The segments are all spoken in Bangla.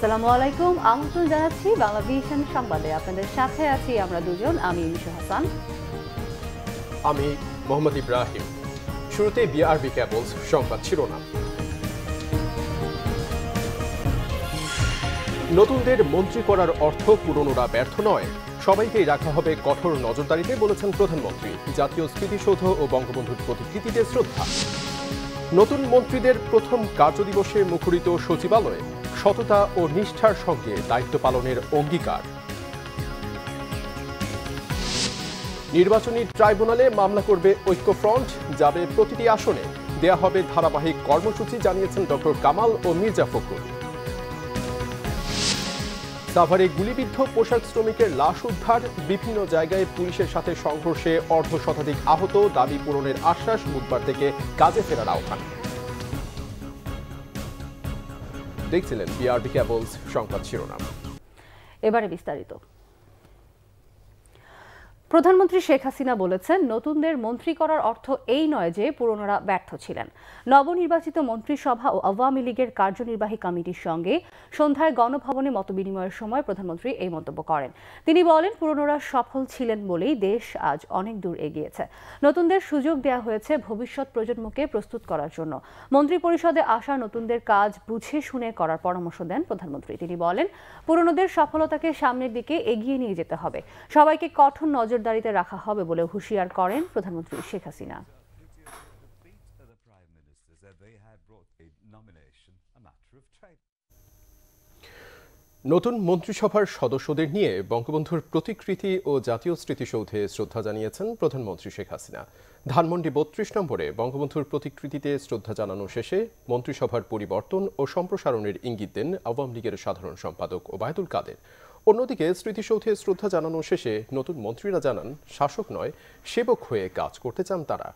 আসসালামু আলাইকুম, আমন্ত্রণ জানাচ্ছি বাংলা ভিশন সংবাদে। আপনাদের সাথে আছি আমরা দুজন, আমি ইনশু হাসান, আমি মোহাম্মদ ইব্রাহিম। শুরুতে বিআরবি কেবলস সংবাদ শিরোনাম। নতুনদের মন্ত্রী করার অর্থ পুরনোরা ব্যর্থ নয়, সবাইকেই রাখা হবে কঠোর নজরদারিতে বলেছেন প্রধানমন্ত্রী। জাতীয় স্মৃতিসৌধ ও বঙ্গবন্ধুর প্রতিকৃতিতে শ্রদ্ধা। নতুন মন্ত্রীদের প্রথম কার্যদিবসে মুখরিত সচিবালয়ে সততা ও নিষ্ঠার সঙ্গে দায়িত্ব পালনের অঙ্গীকার। নির্বাচনী ট্রাইব্যুনালে মামলা করবে ঐক্যফ্রন্ট, যাবে প্রতিটি আসনে, দেয়া হবে ধারাবাহিক কর্মসূচি, জানিয়েছেন ডক্টর কামাল ও মির্জা ফখরুল। সাভারে গুলিবিদ্ধ পোশাক শ্রমিকের লাশ উদ্ধার, বিভিন্ন জায়গায় পুলিশের সাথে সংঘর্ষে অর্ধশতাধিক আহত, দাবি পূরণের আশ্বাস, বুধবার থেকে কাজে ফেরার আহ্বান। দেখছিলেন বিআরবি কেবলস সংবাদ শিরোনাম। এবারে বিস্তারিত। প্রধানমন্ত্রী শেখ হাসিনা বলেছেন, নতুনদের মন্ত্রী করার অর্থ এই নয় যে পুরনোরা ব্যর্থ ছিলেন। নবনির্বাচিত মন্ত্রিসভা ও আওয়ামী লীগের কার্যনির্বাহী কমিটির সঙ্গে সন্ধ্যায় গণভবনে মতবিনিময়ের সময় প্রধানমন্ত্রী এই মন্তব্য করেন। তিনি বলেন, পুরনোরা সফল ছিলেন বলেই দেশ আজ অনেক দূর এগিয়েছে। নতুনদের সুযোগ দেওয়া হয়েছে ভবিষ্যৎ প্রজন্মকে প্রস্তুত করার জন্য। মন্ত্রিপরিষদে আসা নতুনদের কাজ বুঝে শুনে করার পরামর্শ দেন প্রধানমন্ত্রী। তিনি বলেন, পুরনোদের সফলতাকে সামনের দিকে এগিয়ে নিয়ে যেতে হবে, সবাইকে কঠোর নজরদারিতে রাখা হবে বলে হুঁশিয়ার করেন প্রধানমন্ত্রী শেখ হাসিনা। নতুন মন্ত্রিসভার সদস্যদের নিয়ে বঙ্গবন্ধুর প্রতিকৃতি ও জাতীয় স্মৃতিসৌধে শ্রদ্ধা জানিয়েছেন প্রধানমন্ত্রী শেখ হাসিনা। ধানমন্ডি ৩২ নম্বরে বঙ্গবন্ধুর প্রতিকৃতিতে শ্রদ্ধা জানানো শেষে মন্ত্রিসভার পরিবর্তন ও সম্প্রসারণের ইঙ্গিত দেন আওয়ামী লীগের সাধারণ সম্পাদক ওবায়দুল কাদের। অন্যদিকে স্মৃতিসৌধে শ্রদ্ধা জানানো শেষে নতুন মন্ত্রীরা জানান, শাসক নয়, সেবক হয়ে কাজ করতে চান তারা।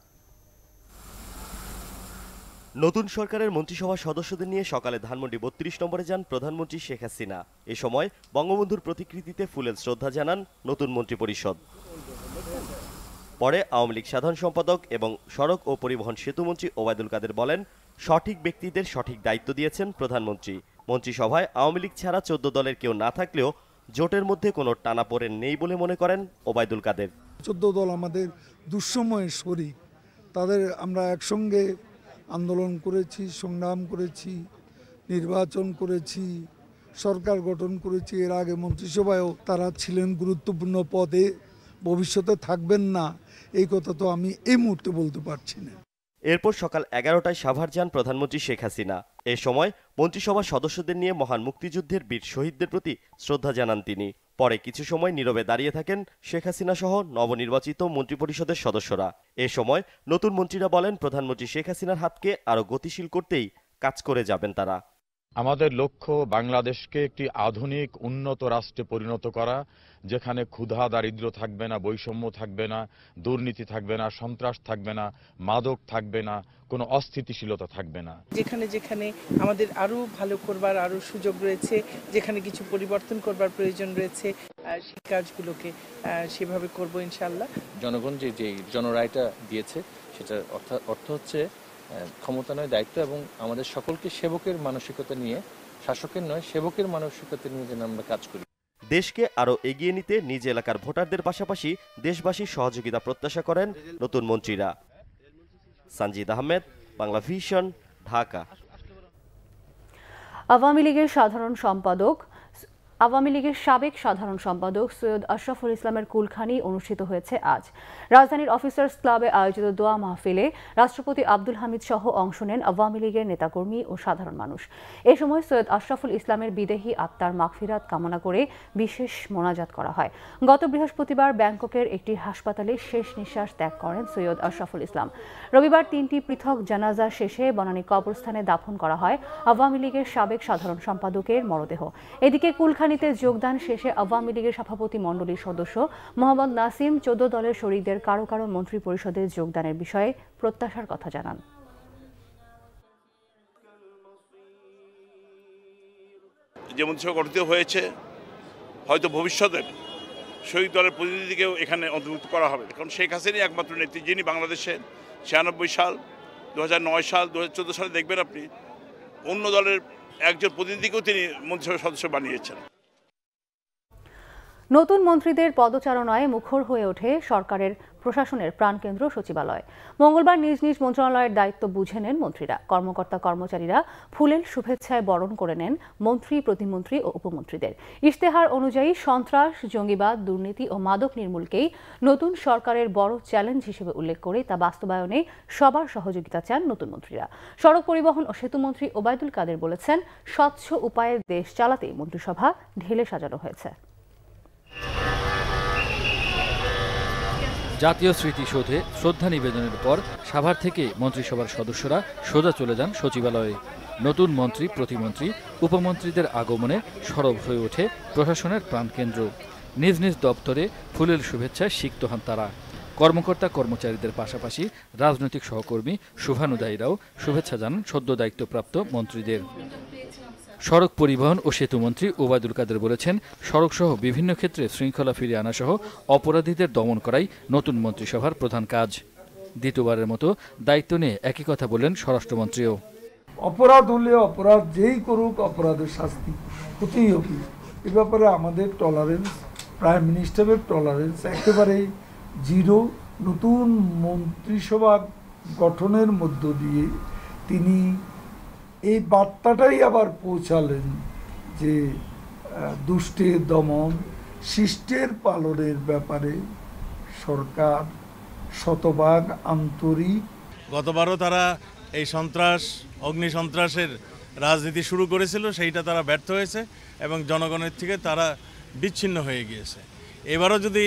নতুন সরকারের মন্ত্রিসভার সদস্যদের নিয়ে সকালে ধানমন্ডি ৩২ নম্বরে যান প্রধানমন্ত্রী শেখ হাসিনা। এ সময় বঙ্গবন্ধুর প্রতিকৃতিতে ফুলেল শ্রদ্ধা জানান নতুন মন্ত্রিপরিষদ। পরে আওয়ামী লীগ সাধারণ সম্পাদক এবং সড়ক ও পরিবহন সেতুমন্ত্রী ওবায়দুল কাদের বলেন, সঠিক ব্যক্তিদের সঠিক দায়িত্ব দিয়েছেন প্রধানমন্ত্রী। মন্ত্রিসভায় আওয়ামী লীগ ছাড়া ১৪ দলের কেউ না থাকলেও জোটের মধ্যে কোনো টানাপোড়েন নেই বলে মনে করেন ওবায়দুল কাদের। ১৪ দল আমাদের দুঃসময়ের শরিক, তাদের আমরা একসঙ্গে আন্দোলন করেছি, সংগ্রাম করেছি, নির্বাচন করেছি, সরকার গঠন করেছি। এর আগে মন্ত্রিসভায়ও তারা ছিলেন গুরুত্বপূর্ণ পদে, ভবিষ্যতে থাকবেন না এই কথা তো আমি এই মুহূর্তে বলতে পারছি না। এরপর সকাল ১১টায় সাভার যান প্রধানমন্ত্রী শেখ হাসিনা। এ সময় মন্ত্রিসভার সদস্যদের নিয়ে মহান মুক্তিযুদ্ধের বীর শহীদদের প্রতি শ্রদ্ধা জানান তিনি। পরে কিছু সময় নীরবে দাঁড়িয়ে থাকেন শেখ হাসিনা সহ নবনির্বাচিত মন্ত্রিপরিষদের সদস্যরা। এ সময় নতুন মন্ত্রীরা বলেন, প্রধানমন্ত্রী শেখ হাসিনার হাতকে আরও গতিশীল করতেই কাজ করে যাবেন তারা। আমাদের লক্ষ্য বাংলাদেশকে একটি আধুনিক উন্নত রাষ্ট্রে পরিণত করা, যেখানে ক্ষুধা দারিদ্র থাকবে না, বৈষম্য থাকবে না, দুর্নীতি থাকবে না, সন্ত্রাস থাকবে না, মাদক থাকবে না, কোনো অস্থিতিশীলতা থাকবে না। যেখানে যেখানে আমাদের আরো ভালো করবার আরো সুযোগ রয়েছে, যেখানে কিছু পরিবর্তন করবার প্রয়োজন রয়েছে, সেই কাজগুলোকে সেভাবে করব ইনশাআল্লাহ। জনগণ যে জনরায়টা দিয়েছে সেটার অর্থ হচ্ছে ক্ষমতা নয়, দায়িত্ব, এবং আমাদের সকলকে সেবকের মানসিকতা নিয়ে, শাসকের নয় সেবকের মানসিকতা নিয়ে যেন আমরা কাজ করি। দেশকে আরও এগিয়ে নিতে নিজ এলাকার ভোটারদের পাশাপাশি দেশবাসীর সহযোগিতা প্রত্যাশা করেন নতুন মন্ত্রীরা। সানজিদ আহমেদ, বাংলা ভিশন, ঢাকা। আওয়ামী লীগের সাবেক সাধারণ সম্পাদক সৈয়দ আশরাফুল ইসলামের কুলখানি অনুষ্ঠিত হয়েছে আজ। রাজধানীর অফিসার্স ক্লাবে আয়োজিত দোয়া মাহফিলে রাষ্ট্রপতি আব্দুল হামিদ সহ অংশ নেন আওয়ামী লীগের নেতাকর্মী ও সাধারণ মানুষ। এ সময় সৈয়দ আশরাফুল ইসলামের বিদেহী আত্মার মাগফিরাত কামনা করে বিশেষ মোনাজাত করা হয়। গত বৃহস্পতিবার ব্যাংককের একটি হাসপাতালে শেষ নিঃশ্বাস ত্যাগ করেন সৈয়দ আশরাফুল ইসলাম। রবিবার ৩টি পৃথক জানাজা শেষে বনানী কবরস্থানে দাফন করা হয় আওয়ামী লীগের সাবেক সাধারণ সম্পাদকের মরদেহ। এদিকে কুলখানিতে যোগদান শেষে আওয়ামী লীগের সভাপতি মণ্ডলীর সদস্য মোহাম্মদ নাসিম ১৪ দলের শরীকদের কারো কারো মন্ত্রী পরিষদে যোগদানের বিষয়ে প্রত্যাশার কথা জানান। যে মন্ত্রিসভা গঠিত হয়েছে, হয়তো ভবিষ্যতের শহীদ দলের প্রতিনিধিকেও এখানে অন্তর্ভুক্ত করা হবে, কারণ শেখ হাসিনাই একমাত্র নেত্রী যিনি বাংলাদেশে ৯৬ সাল, ২০০৯ সাল, ২০১৪ সালে দেখবেন আপনি অন্য দলের একজন প্রতিনিধিকেও তিনি মন্ত্রিসভার সদস্য বানিয়েছেন। নতুন মন্ত্রীদের পদচারণায় মুখর হয়ে ওঠে সরকারের প্রশাসনের প্রাণকেন্দ্র সচিবালয়। মঙ্গলবার নিজ নিজ মন্ত্রণালয়ের দায়িত্ব বুঝে নেন মন্ত্রীরা। কর্মকর্তা কর্মচারীরা ফুলেল শুভেচ্ছায় বরণ করে নেন মন্ত্রী, প্রতিমন্ত্রী ও উপমন্ত্রীদের। ইশতেহার অনুযায়ী সন্ত্রাস, জঙ্গিবাদ, দুর্নীতি ও মাদক নির্মূলকেই নতুন সরকারের বড় চ্যালেঞ্জ হিসেবে উল্লেখ করে তা বাস্তবায়নে সবার সহযোগিতা চান নতুন মন্ত্রীরা। সড়ক পরিবহন ও সেতুমন্ত্রী ওবায়দুল কাদের বলেছেন, স্বচ্ছ উপায়ে দেশ চালাতে মন্ত্রিসভা ঢেলে সাজানো হয়েছে। জাতীয় স্মৃতিসৌধে শ্রদ্ধা নিবেদনের পর সাভার থেকে মন্ত্রিসভার সদস্যরা সোজা চলে যান সচিবালয়ে। নতুন মন্ত্রী, প্রতিমন্ত্রী, উপমন্ত্রীদের আগমনে সরব হয়ে ওঠে প্রশাসনের প্রাণকেন্দ্র। নিজ নিজ দপ্তরে ফুলেল শুভেচ্ছায় সিক্ত হন তারা। কর্মকর্তা কর্মচারীদের পাশাপাশি রাজনৈতিক সহকর্মী, শুভানুদায়ীরাও শুভেচ্ছা জানান সদ্য দায়িত্বপ্রাপ্ত মন্ত্রীদের। সড়ক পরিবহন ও সেতুমন্ত্রী ওবায়দুল কাদের বলেছেন, সড়কসহ বিভিন্ন ক্ষেত্রে শৃঙ্খলা ফিরিয়ে আনা সহ অপরাধীদের দমন করাই নতুন মন্ত্রিসভার প্রধান কাজ। দ্বিতীয়বারের মতো দায়িত্ব নিয়ে একই কথা বললেন স্বরাষ্ট্রমন্ত্রীও। অপরাধ হলে অপরাধ যেই করুক, অপরাধের শাস্তি হতেই হবে। এ ব্যাপারে আমাদের টলারেন্স, প্রাইম মিনিস্টারের টলারেন্স একেবারেই জিরো। নতুন মন্ত্রিসভা গঠনের মধ্য দিয়ে তিনি এই বার্তাটাই আবার পৌঁছালেন যে দুষ্টের দমন, শিষ্টের পালনের ব্যাপারে সরকার শতভাগ আন্তরিক। গতবারও তারা এই সন্ত্রাস, অগ্নি সন্ত্রাসের রাজনীতি শুরু করেছিল, সেইটা তারা ব্যর্থ হয়েছে এবং জনগণের থেকে তারা বিচ্ছিন্ন হয়ে গিয়েছে। এবারও যদি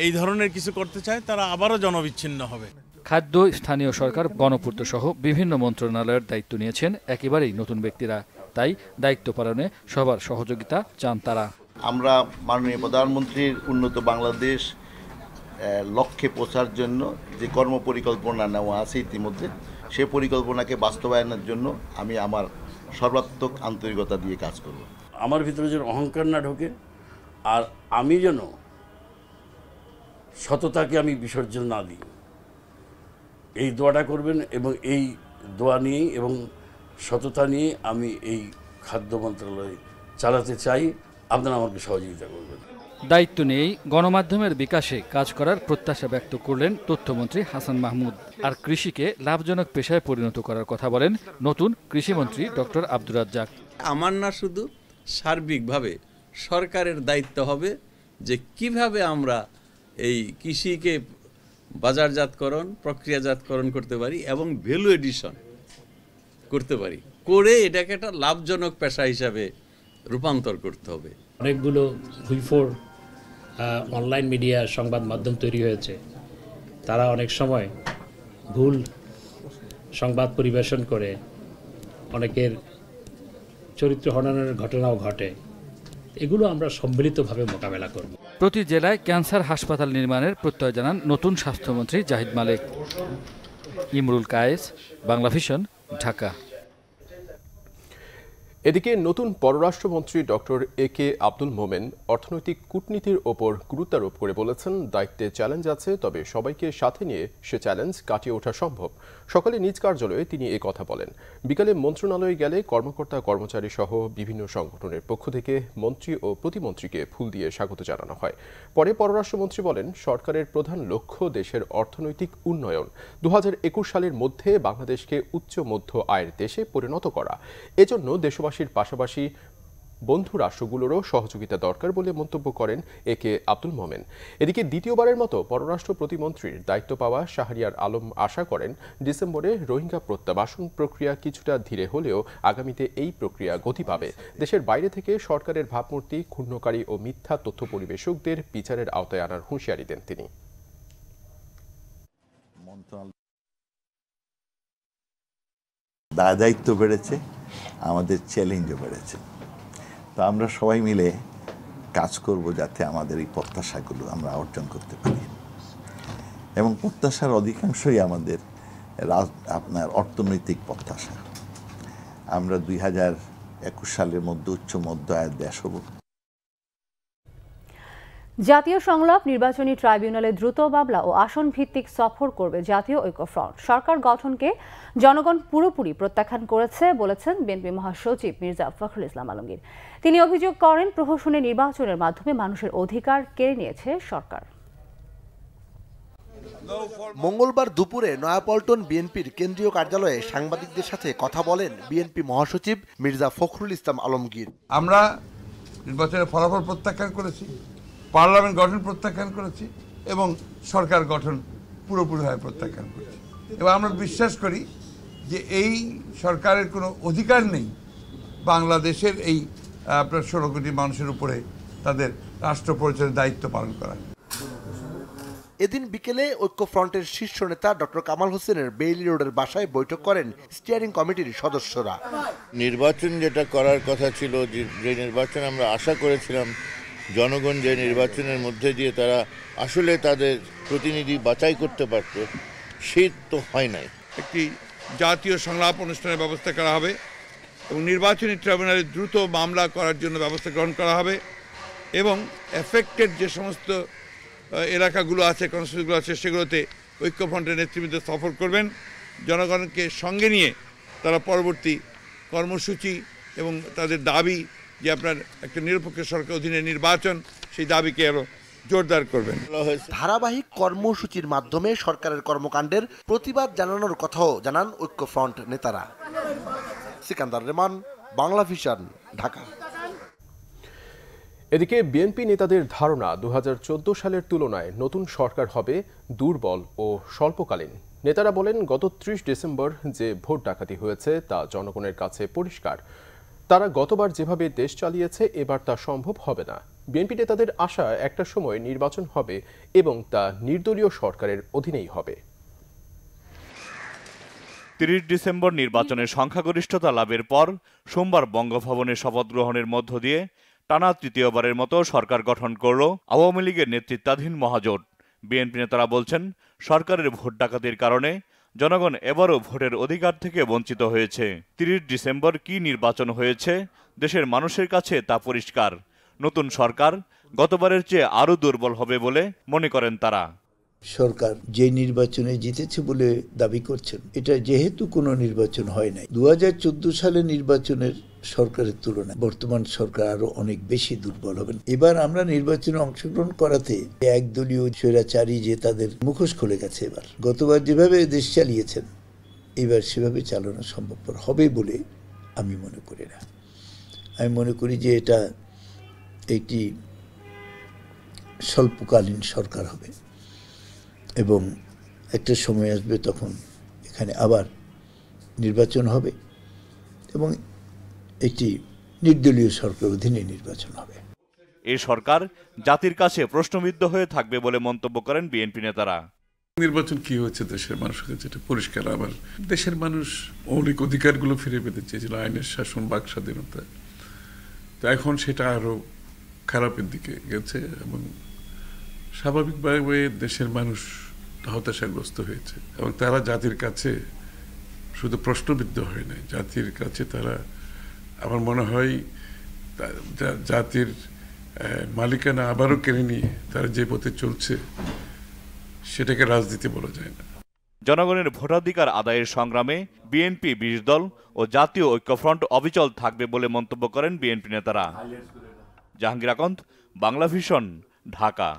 এই ধরনের কিছু করতে চায়, তারা আবারও জনবিচ্ছিন্ন হবে। খাদ্য, স্থানীয় সরকার, গণপূর্ত সহ বিভিন্ন মন্ত্রণালয়ের দায়িত্ব নিয়েছেন একেবারেই নতুন ব্যক্তিরা। তাই দায়িত্ব পালনে সবার সহযোগিতা চান তারা। আমরা মাননীয় প্রধানমন্ত্রীর উন্নত বাংলাদেশ লক্ষ্যে পৌঁছার জন্য যে কর্মপরিকল্পনা নেওয়া আছে ইতিমধ্যে, সে পরিকল্পনাকে বাস্তবায়নের জন্য আমি আমার সর্বাত্মক আন্তরিকতা দিয়ে কাজ করব। আমার ভিতরে যেন অহংকার না ঢোকে, আর আমি যেন সততাকে আমি বিসর্জন না দিই, এই দোয়াটা করবেন। এবং এই দোয়া নিয়েই এবং সততা নিয়ে আমি এই খাদ্য মন্ত্রণালয় চালাতে চাই। আপনারা আমাকে সহযোগিতা করবেন। দায়িত্ব নিয়েই গণমাধ্যমের বিকাশে কাজ করার প্রত্যাশা ব্যক্ত করলেন তথ্যমন্ত্রী হাসান মাহমুদ। আর কৃষিকে লাভজনক পেশায় পরিণত করার কথা বলেন নতুন কৃষিমন্ত্রী ডক্টর আব্দুর রাজ্জাক। আমার না শুধু সার্বিকভাবে সরকারের দায়িত্ব হবে যে কিভাবে আমরা এই কৃষিকে বাজারজাতকরণ, প্রক্রিয়াজাতকরণ করতে পারি এবং ভ্যালু এডিশন করতে পারি, করে এটাকে একটা লাভজনক পেশা হিসাবে রূপান্তর করতে হবে। অনেকগুলো হুইফোর অনলাইন মিডিয়া সংবাদ মাধ্যম তৈরি হয়েছে। তারা অনেক সময় ভুল সংবাদ পরিবেশন করে অনেকের চরিত্র হননের ঘটনাও ঘটে। এগুলো আমরা সম্মিলিতভাবে মোকাবেলা করব। প্রতি জেলায় ক্যান্সার হাসপাতাল নির্মাণের প্রত্যয় জানান নতুন স্বাস্থ্যমন্ত্রী জাহিদ মালেক। ইমরুল কায়েস, বাংলা ভিশন, ঢাকা। এদিকে নতুন পররাষ্ট্রমন্ত্রী ডক্টর AK আব্দুল মোমেন অর্থনৈতিক কূটনীতির ওপর গুরুত্বারোপ করে বলেছেন, দায়িত্বে চ্যালেঞ্জ আছে, তবে সবাইকে সাথে নিয়ে সে চ্যালেঞ্জ কাটিয়ে ওঠা সম্ভব। সকালে নিজ কার্যালয়ে তিনি এ কথা বলেন। বিকালে মন্ত্রণালয়ে গেলে কর্মকর্তা কর্মচারী সহ বিভিন্ন সংগঠনের পক্ষ থেকে মন্ত্রী ও প্রতিমন্ত্রীকে ফুল দিয়ে স্বাগত জানানো হয়। পরে পররাষ্ট্রমন্ত্রী বলেন, সরকারের প্রধান লক্ষ্য দেশের অর্থনৈতিক উন্নয়ন, 2021 সালের মধ্যে বাংলাদেশকে উচ্চ মধ্য আয়ের দেশে পরিণত করা। এজন্য দেশবাসীর পাশাপাশি বন্ধু রাষ্ট্রগুলোরও সহযোগিতা দরকার বলে মন্তব্য করেন AK আব্দুল মোমেন। এদিকে দ্বিতীয়বারের মতো পররাষ্ট্র প্রতিমন্ত্রীর দায়িত্ব পাওয়া শাহরিয়ার আলম আশা করেন, ডিসেম্বরে রোহিঙ্গা প্রত্যাবাসন প্রক্রিয়া কিছুটা ধীরে হলেও আগামীতে এই প্রক্রিয়া গতি পাবে। দেশের বাইরে থেকে সরকারের ভাবমূর্তি ক্ষুণ্ণকারী ও মিথ্যা তথ্য পরিবেশকদের বিচারের আওতায় আনার হুঁশিয়ারি দেন তিনি। দায়িত্ব বেড়েছে, আমাদের চ্যালেঞ্জও বেড়েছে। তো আমরা সবাই মিলে কাজ করব যাতে আমাদের এই প্রত্যাশাগুলো আমরা অর্জন করতে পারি। এবং প্রত্যাশার অধিকাংশই আমাদের আপনার অর্থনৈতিক প্রত্যাশা। আমরা 2021 সালের মধ্যে উচ্চ মধ্য আয়ের দেশ হব। জাতীয় সংলাপ নির্বাচনী ট্রাইব্যুনালে দ্রুত মামলা ও আসন ভিত্তিক সফর করবে জাতীয় ঐক্যফ্রন্ট। সরকার গঠনকে জনগণ পুরোপুরি প্রত্যাখ্যান করেছে বলেছেন বিএনপি মহাসচিব মির্জা ফখরুল ইসলাম আলমগীর। তিনি অভিযোগ করেন, প্রহসনে নির্বাচনের মাধ্যমে মানুষের অধিকার কেড়ে নিয়েছে সরকার। মঙ্গলবার দুপুরে নয়াপল্টন বিএনপির কেন্দ্রীয় কার্যালয়ে সাংবাদিকদের সাথে কথা বলেন বিএনপি মহাসচিব মির্জা ফখরুল ইসলাম আলমগীর। আমরা নির্বাচনের ফলাফল প্রত্যাখ্যান করেছি, পার্লামেন্ট গঠন প্রত্যাখ্যান করেছি এবং সরকার গঠন পুরোপুরিভাবে প্রত্যাখ্যান করেছি। এবং আমরা বিশ্বাস করি যে এই সরকারের কোনো অধিকার নেই বাংলাদেশের এই আপনার 16 কোটি মানুষের উপরে তাদের রাষ্ট্র পরিচালনার দায়িত্ব পালন করা। এদিন বিকেলে ঐক্যফ্রন্টের শীর্ষ নেতা ডক্টর কামাল হোসেনের বেইলি রোডের বাসায় বৈঠক করেন স্টিয়ারিং কমিটির সদস্যরা। নির্বাচন যেটা করার কথা ছিল, যে নির্বাচন আমরা আশা করেছিলাম, জনগণ যে নির্বাচনের মধ্যে দিয়ে তারা আসলে তাদের প্রতিনিধি বাছাই করতে পারত, সেই তো হয় নাই। একটি জাতীয় সংলাপ অনুষ্ঠানের ব্যবস্থা করা হবে এবং নির্বাচনী ট্রাইব্যুনালে দ্রুত মামলা করার জন্য ব্যবস্থা গ্রহণ করা হবে এবং এফেক্টেড যে সমস্ত এলাকাগুলো আছে, কনস্টিটিউশনগুলো আছে, সেগুলোতে ঐক্যফ্রন্টের নেতৃবৃন্দ সফর করবেন। জনগণকে সঙ্গে নিয়ে তারা পরবর্তী কর্মসূচি এবং তাদের দাবি যে আপনার একটা নিরপেক্ষ সরকার অধীনে নির্বাচন, সেই দাবিকে আরো জোরদার করবেন। ধারাবাহিক কর্মসূচির মাধ্যমে সরকারের কর্মকাণ্ডের প্রতিবাদ জানানোর কথাও জানান ঐক্যফ্রন্ট নেতারা। সিকান্দার রেমান, বাংলা ভিশন, ঢাকা। এদিকে বিএনপি নেতাদের ধারণা 2014 সালের তুলনায় নতুন সরকার হবে দুর্বল ও স্বল্পকালীন। নেতারা বলেন, গত 30 ডিসেম্বর যে ভোট ডাকাতি হয়েছে তা জনগণের কাছে পরিষ্কার। তারা গতবার যেভাবে দেশ চালিয়েছে এবার তা সম্ভব হবে না। বিএনপি নেতাদের আশা একটা সময় নির্বাচন হবে এবং তা নির্দলীয় সরকারের অধীনেই হবে। 30 ডিসেম্বর নির্বাচনের সংখ্যাগরিষ্ঠতা লাভের পর সোমবার বঙ্গভবনে শপথ গ্রহণের মধ্য দিয়ে টানা তৃতীয়বারের মতো সরকার গঠন করল আওয়ামী লীগের নেতৃত্বাধীন মহাজোট। বিএনপি নেতারা বলছেন, সরকারের ভোট ডাকাতির কারণে জনগণ এবারও ভোটের অধিকার থেকে বঞ্চিত হয়েছে। 30 ডিসেম্বর কি নির্বাচন হয়েছে দেশের মানুষের কাছে তা পরিষ্কার। নতুন সরকার গতবারের চেয়ে আরও দুর্বল হবে বলে মনে করেন তারা। সরকার যে নির্বাচনে জিতেছে বলে দাবি করছেন, এটা যেহেতু কোনো নির্বাচন হয় নাই, 2014 সালে নির্বাচনের সরকারের তুলনায় বর্তমান সরকার আরো অনেক বেশি দুর্বল হবেন। এবার আমরা নির্বাচনে অংশগ্রহণ করাতে একদলীয় স্বৈরাচারী যে তাদের মুখোশ খুলে গেছে। এবার গতবার যেভাবে দেশ চালিয়েছেন, এবার সেভাবে চালানো সম্ভবপর হবে বলে আমি মনে করি না। আমি মনে করি যে এটা একটি স্বল্পকালীন সরকার হবে এবং একটা সময় আসবে তখন এখানে আবার নির্বাচন হবে এবং একটি নির্দলীয় সরকার অধীনে নির্বাচন হবে। এই সরকার জাতির কাছে প্রশ্নবিদ্ধ হয়ে থাকবে বলে মন্তব্য করেন বিএনপি নেতারা। নির্বাচন কি হচ্ছে দেশের মানুষের কাছে এটা পরিষ্কার। আবার দেশের মানুষ মৌলিক অধিকারগুলো ফিরে পেতে চেয়েছিল, আইনের শাসন, বাক স্বাধীনতা। তো এখন সেটা আরো খারাপের দিকে গেছে এবং স্বাভাবিকভাবে দেশের মানুষ হতাশাগ্রস্ত হয়েছে এবং তারা জাতির কাছে শুধু প্রশ্নবিদ্ধ হয় নাই, জাতির কাছে তারা, আমার মনে হয় জাতির মালিকানা আবারও কেড়ে নিয়ে তারা যে পথে চলছে সেটাকে রাজনীতি বলা যায় না। জনগণের ভোটাধিকার আদায়ের সংগ্রামে বিএনপি 20 দল ও জাতীয় ঐক্যফ্রন্ট অবিচল থাকবে বলে মন্তব্য করেন বিএনপি নেতারা। জাহাঙ্গীর আকন্দ, বাংলা ভিশন, ঢাকা।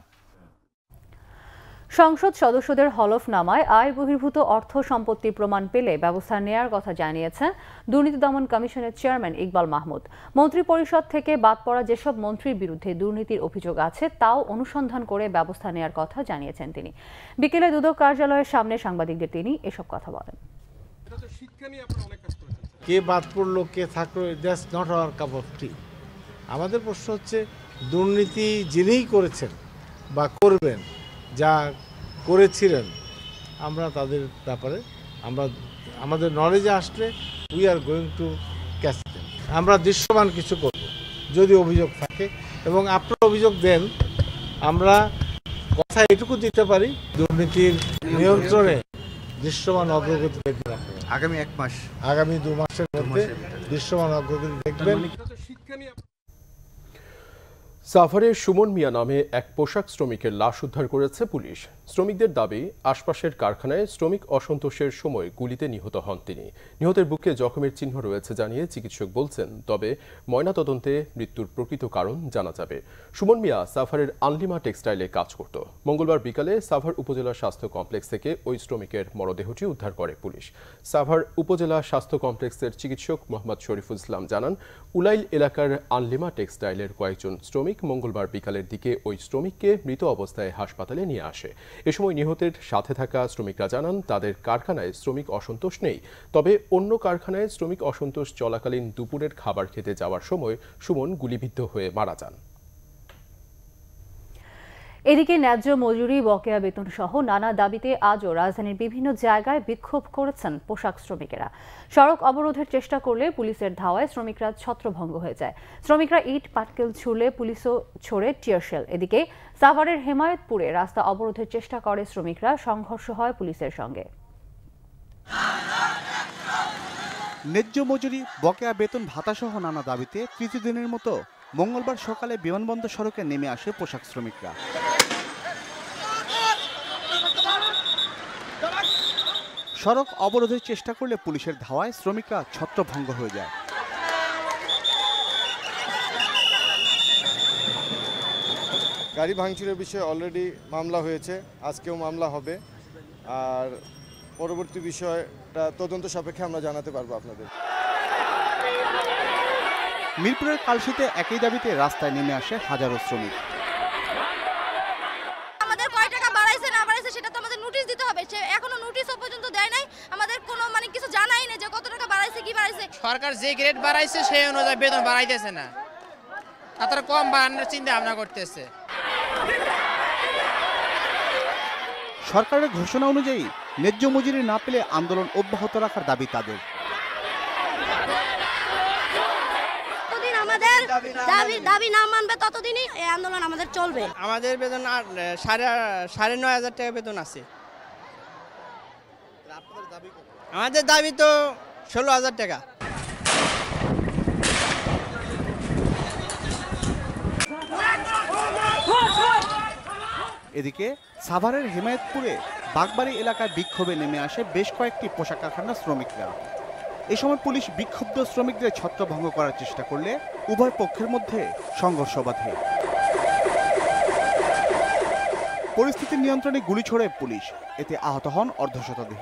সংসদ সদস্যদের হলফনামায় আয় বহির্ভূত অর্থ সম্পত্তির প্রমাণ পেলে ব্যবস্থা নেয়ার কথা জানিয়েছেন দুর্নীতি দমন কমিশনের চেয়ারম্যান ইকবাল মাহমুদ। মন্ত্রী পরিষদ থেকে বাদ পড়া যেসব মন্ত্রীর বিরুদ্ধে দুর্নীতির অভিযোগ আছে তাও অনুসন্ধান করে ব্যবস্থা নেয়ার কথা জানিয়েছেন তিনি। বিকেলে দুদক কার্যালয়ের সামনে সাংবাদিকদের তিনি এসব কথা বলেন। কে বাদ পড়লো, কে থাকলো, that's not our cup of tea. আমাদের প্রশ্ন হচ্ছে দুর্নীতি যিনিই করেছেন বা করবেন, যা করেছিলেন, আমরা তাদের ব্যাপারে আমাদের নলেজে আসলে we are going to catch them. আমরা দৃশ্যমান কিছু করব যদি অভিযোগ থাকে এবং আপনারা অভিযোগ দেন। আমরা কথা এটুকু দিতে পারি, দুর্নীতির নিয়ন্ত্রণে দৃশ্যমান অগ্রগতি দেখবেন আপনারা আগামী 1 মাস, আগামী 2 মাসের মধ্যে দৃশ্যমান অগ্রগতি দেখবেন। সাভারের সুমন মিয়া নামে এক পোশাক শ্রমিকের লাশ উদ্ধার করেছে পুলিশ। শ্রমিকদের দাবি, আশপাশের কারখানায় শ্রমিক অসন্তোষের সময় গুলিতে নিহত হন তিনি। নিহতের বুকে জখমের চিহ্ন রয়েছে জানিয়ে চিকিৎসক বলছেন, তবে ময়নাতদন্তে মৃত্যুর প্রকৃত কারণ জানা যাবে। সুমন মিয়া সাভারের আনলিমা টেক্সটাইলে কাজ করত। মঙ্গলবার বিকালে সাভার উপজেলা স্বাস্থ্য কমপ্লেক্স থেকে ওই শ্রমিকের মরদেহটি উদ্ধার করে পুলিশ। সাভার উপজেলা স্বাস্থ্য কমপ্লেক্সের চিকিৎসক মোহাম্মদ শরীফুল ইসলাম জানান, উলাইল এলাকার আনলিমা টেক্সটাইলের কয়েকজন শ্রমিক মঙ্গলবার বিকালের দিকে ওই শ্রমিককে মৃত অবস্থায় হাসপাতালে নিয়ে আসে। এ সময় নিহতের সাথে থাকা শ্রমিকরা জানান, তাদের কারখানায় শ্রমিক অসন্তোষ নেই, তবে অন্য কারখানায় শ্রমিক অসন্তোষ চলাকালীন দুপুরের খাবার খেতে যাওয়ার সময় সুমন গুলিবিদ্ধ হয়ে মারা যান। এদিকে ন্যায্য মজুরি, বকেয়া বেতন সহ নানা দাবিতে আজও রাজধানীর বিভিন্ন জায়গায় বিক্ষোভ করেছেন পোশাক শ্রমিকেরা। সড়ক অবরোধের চেষ্টা করলে পুলিশের ধাওয়ায় শ্রমিকরা ছত্রভঙ্গ হয়ে যায়। শ্রমিকরা ইট পাটকেল ছুড়লে পুলিশও ছোড়ে টিয়ারশেল। এদিকে সাভারের হেমায়েতপুরে রাস্তা অবরোধের চেষ্টা করে শ্রমিকরা, সংঘর্ষ হয় পুলিশের সঙ্গে। ন্যায্য মজুরি, বকেয়া বেতন ভাতাসহ নানা দাবিতে তৃতীয় দিনের মতো মঙ্গলবার সকালে বিমানবন্দর সড়কে নেমে আসে পোশাক শ্রমিকরা। সড়ক অবরোধের চেষ্টা করলে পুলিশের ধাওয়ায় শ্রমিকরা ছত্রভঙ্গ হয়ে যায়। গাড়ি ভাঙচুরের বিষয়ে অলরেডি মামলা হয়েছে, আজকেও মামলা হবে, আর পরবর্তী বিষয়টা তদন্ত সাপেক্ষে আমরা জানাতে পারবো আপনাদের। মিরপুরের কালশিতে একই দাবিতে রাস্তায় নেমে আসে হাজারো শ্রমিক। আমাদের কয় টাকা বাড়াইছে না বাড়াইছে সেটা তো আমাদের নোটিশ দিতে হবে, এখনো নোটিশও পর্যন্ত দেয় নাই, আমাদের কোনো কিছু জানাই না যে কত টাকা বাড়াইছে কি বাড়াইছে। সরকার যে গ্রেড বাড়াইছে সেই অনুযায়ী বেতন বাড়াইতেছে না, তারা কম বাড়ানোর চিন্তা ভাবনা করতেছে। সরকারের ঘোষণা অনুযায়ী ন্যায্য মজুরি না পেলে আন্দোলন অব্যাহত রাখার দাবি তাদের। দাবি না মানবে ততদিনই এই আন্দোলন আমাদের চলবে। আমাদের বেতন 9,500 টাকা বেতন আছে। আমাদের দাবি তো 16,000 টাকা। এদিকে সাভারের হেমায়েতপুরে বাগবাড়ি এলাকায় বিক্ষোভে নেমে আসে বেশ কয়েকটি পোশাক কারখানার শ্রমিকরা। এ সময় পুলিশ বিক্ষুব্ধ শ্রমিকদের ছত্রভঙ্গ করার চেষ্টা করলে উভয় পক্ষের মধ্যে সংঘর্ষ বাধে। পরিস্থিতি নিয়ন্ত্রণে গুলি ছোড়ে পুলিশ, এতে আহত হন অর্ধশতাধিক।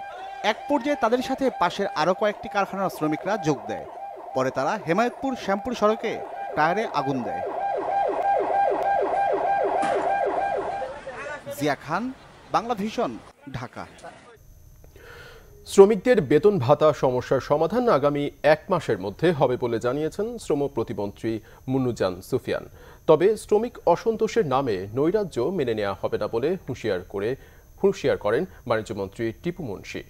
এক পর্যায়ে তাদের সাথে পাশের আরও কয়েকটি কারখানার শ্রমিকরা যোগ দেয়। পরে তারা হেমায়েতপুর শ্যামপুর সড়কে টায়ারে আগুন দেয়। জিয়া খান, বাংলা ভিশন, ঢাকা। শ্রমিকদের বেতন ভাতা সমস্যার সমাধান আগামী 1 মাসের মধ্যে হবে বলে জানিয়েছেন শ্রম প্রতিমন্ত্রী মুন্নুজান সুফিয়ান। তবে শ্রমিক অসন্তোষের নামে নৈরাজ্য মেনে নেওয়া হবে না বলে হুঁশিয়ার করেন বাণিজ্যমন্ত্রী টিপু মুন্সি।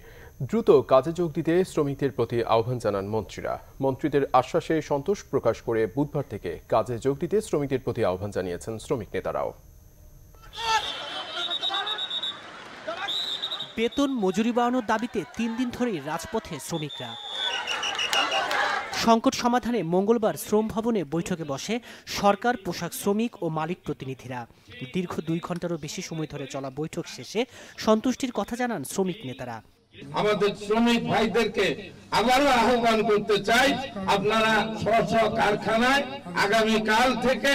দ্রুত কাজে যোগ দিতে শ্রমিকদের প্রতি আহ্বান জানান মন্ত্রীরা। মন্ত্রীদের আশ্বাসে সন্তোষ প্রকাশ করে বুধবার থেকে কাজে যোগ দিতে শ্রমিকদের প্রতি আহ্বান জানিয়েছেন শ্রমিক নেতারাও। বেতন মজুরি বাড়ানোর দাবিতে 3 দিন ধরেই রাজপথে শ্রমিকরা। সংকট সমাধানে মঙ্গলবার শ্রম ভবনে বৈঠকে বসে সরকার, পোশাক শ্রমিক ও মালিক প্রতিনিধিরা। দীর্ঘ 2 ঘন্টারও বেশি সময় ধরে চলা বৈঠক শেষে সন্তুষ্টির কথা জানান শ্রমিক নেতারা। আমাদের শ্রমিক ভাইদেরকে আবারও আহ্বান করতে চাই, আপনারা স্ব কারখানায় আগামীকাল থেকে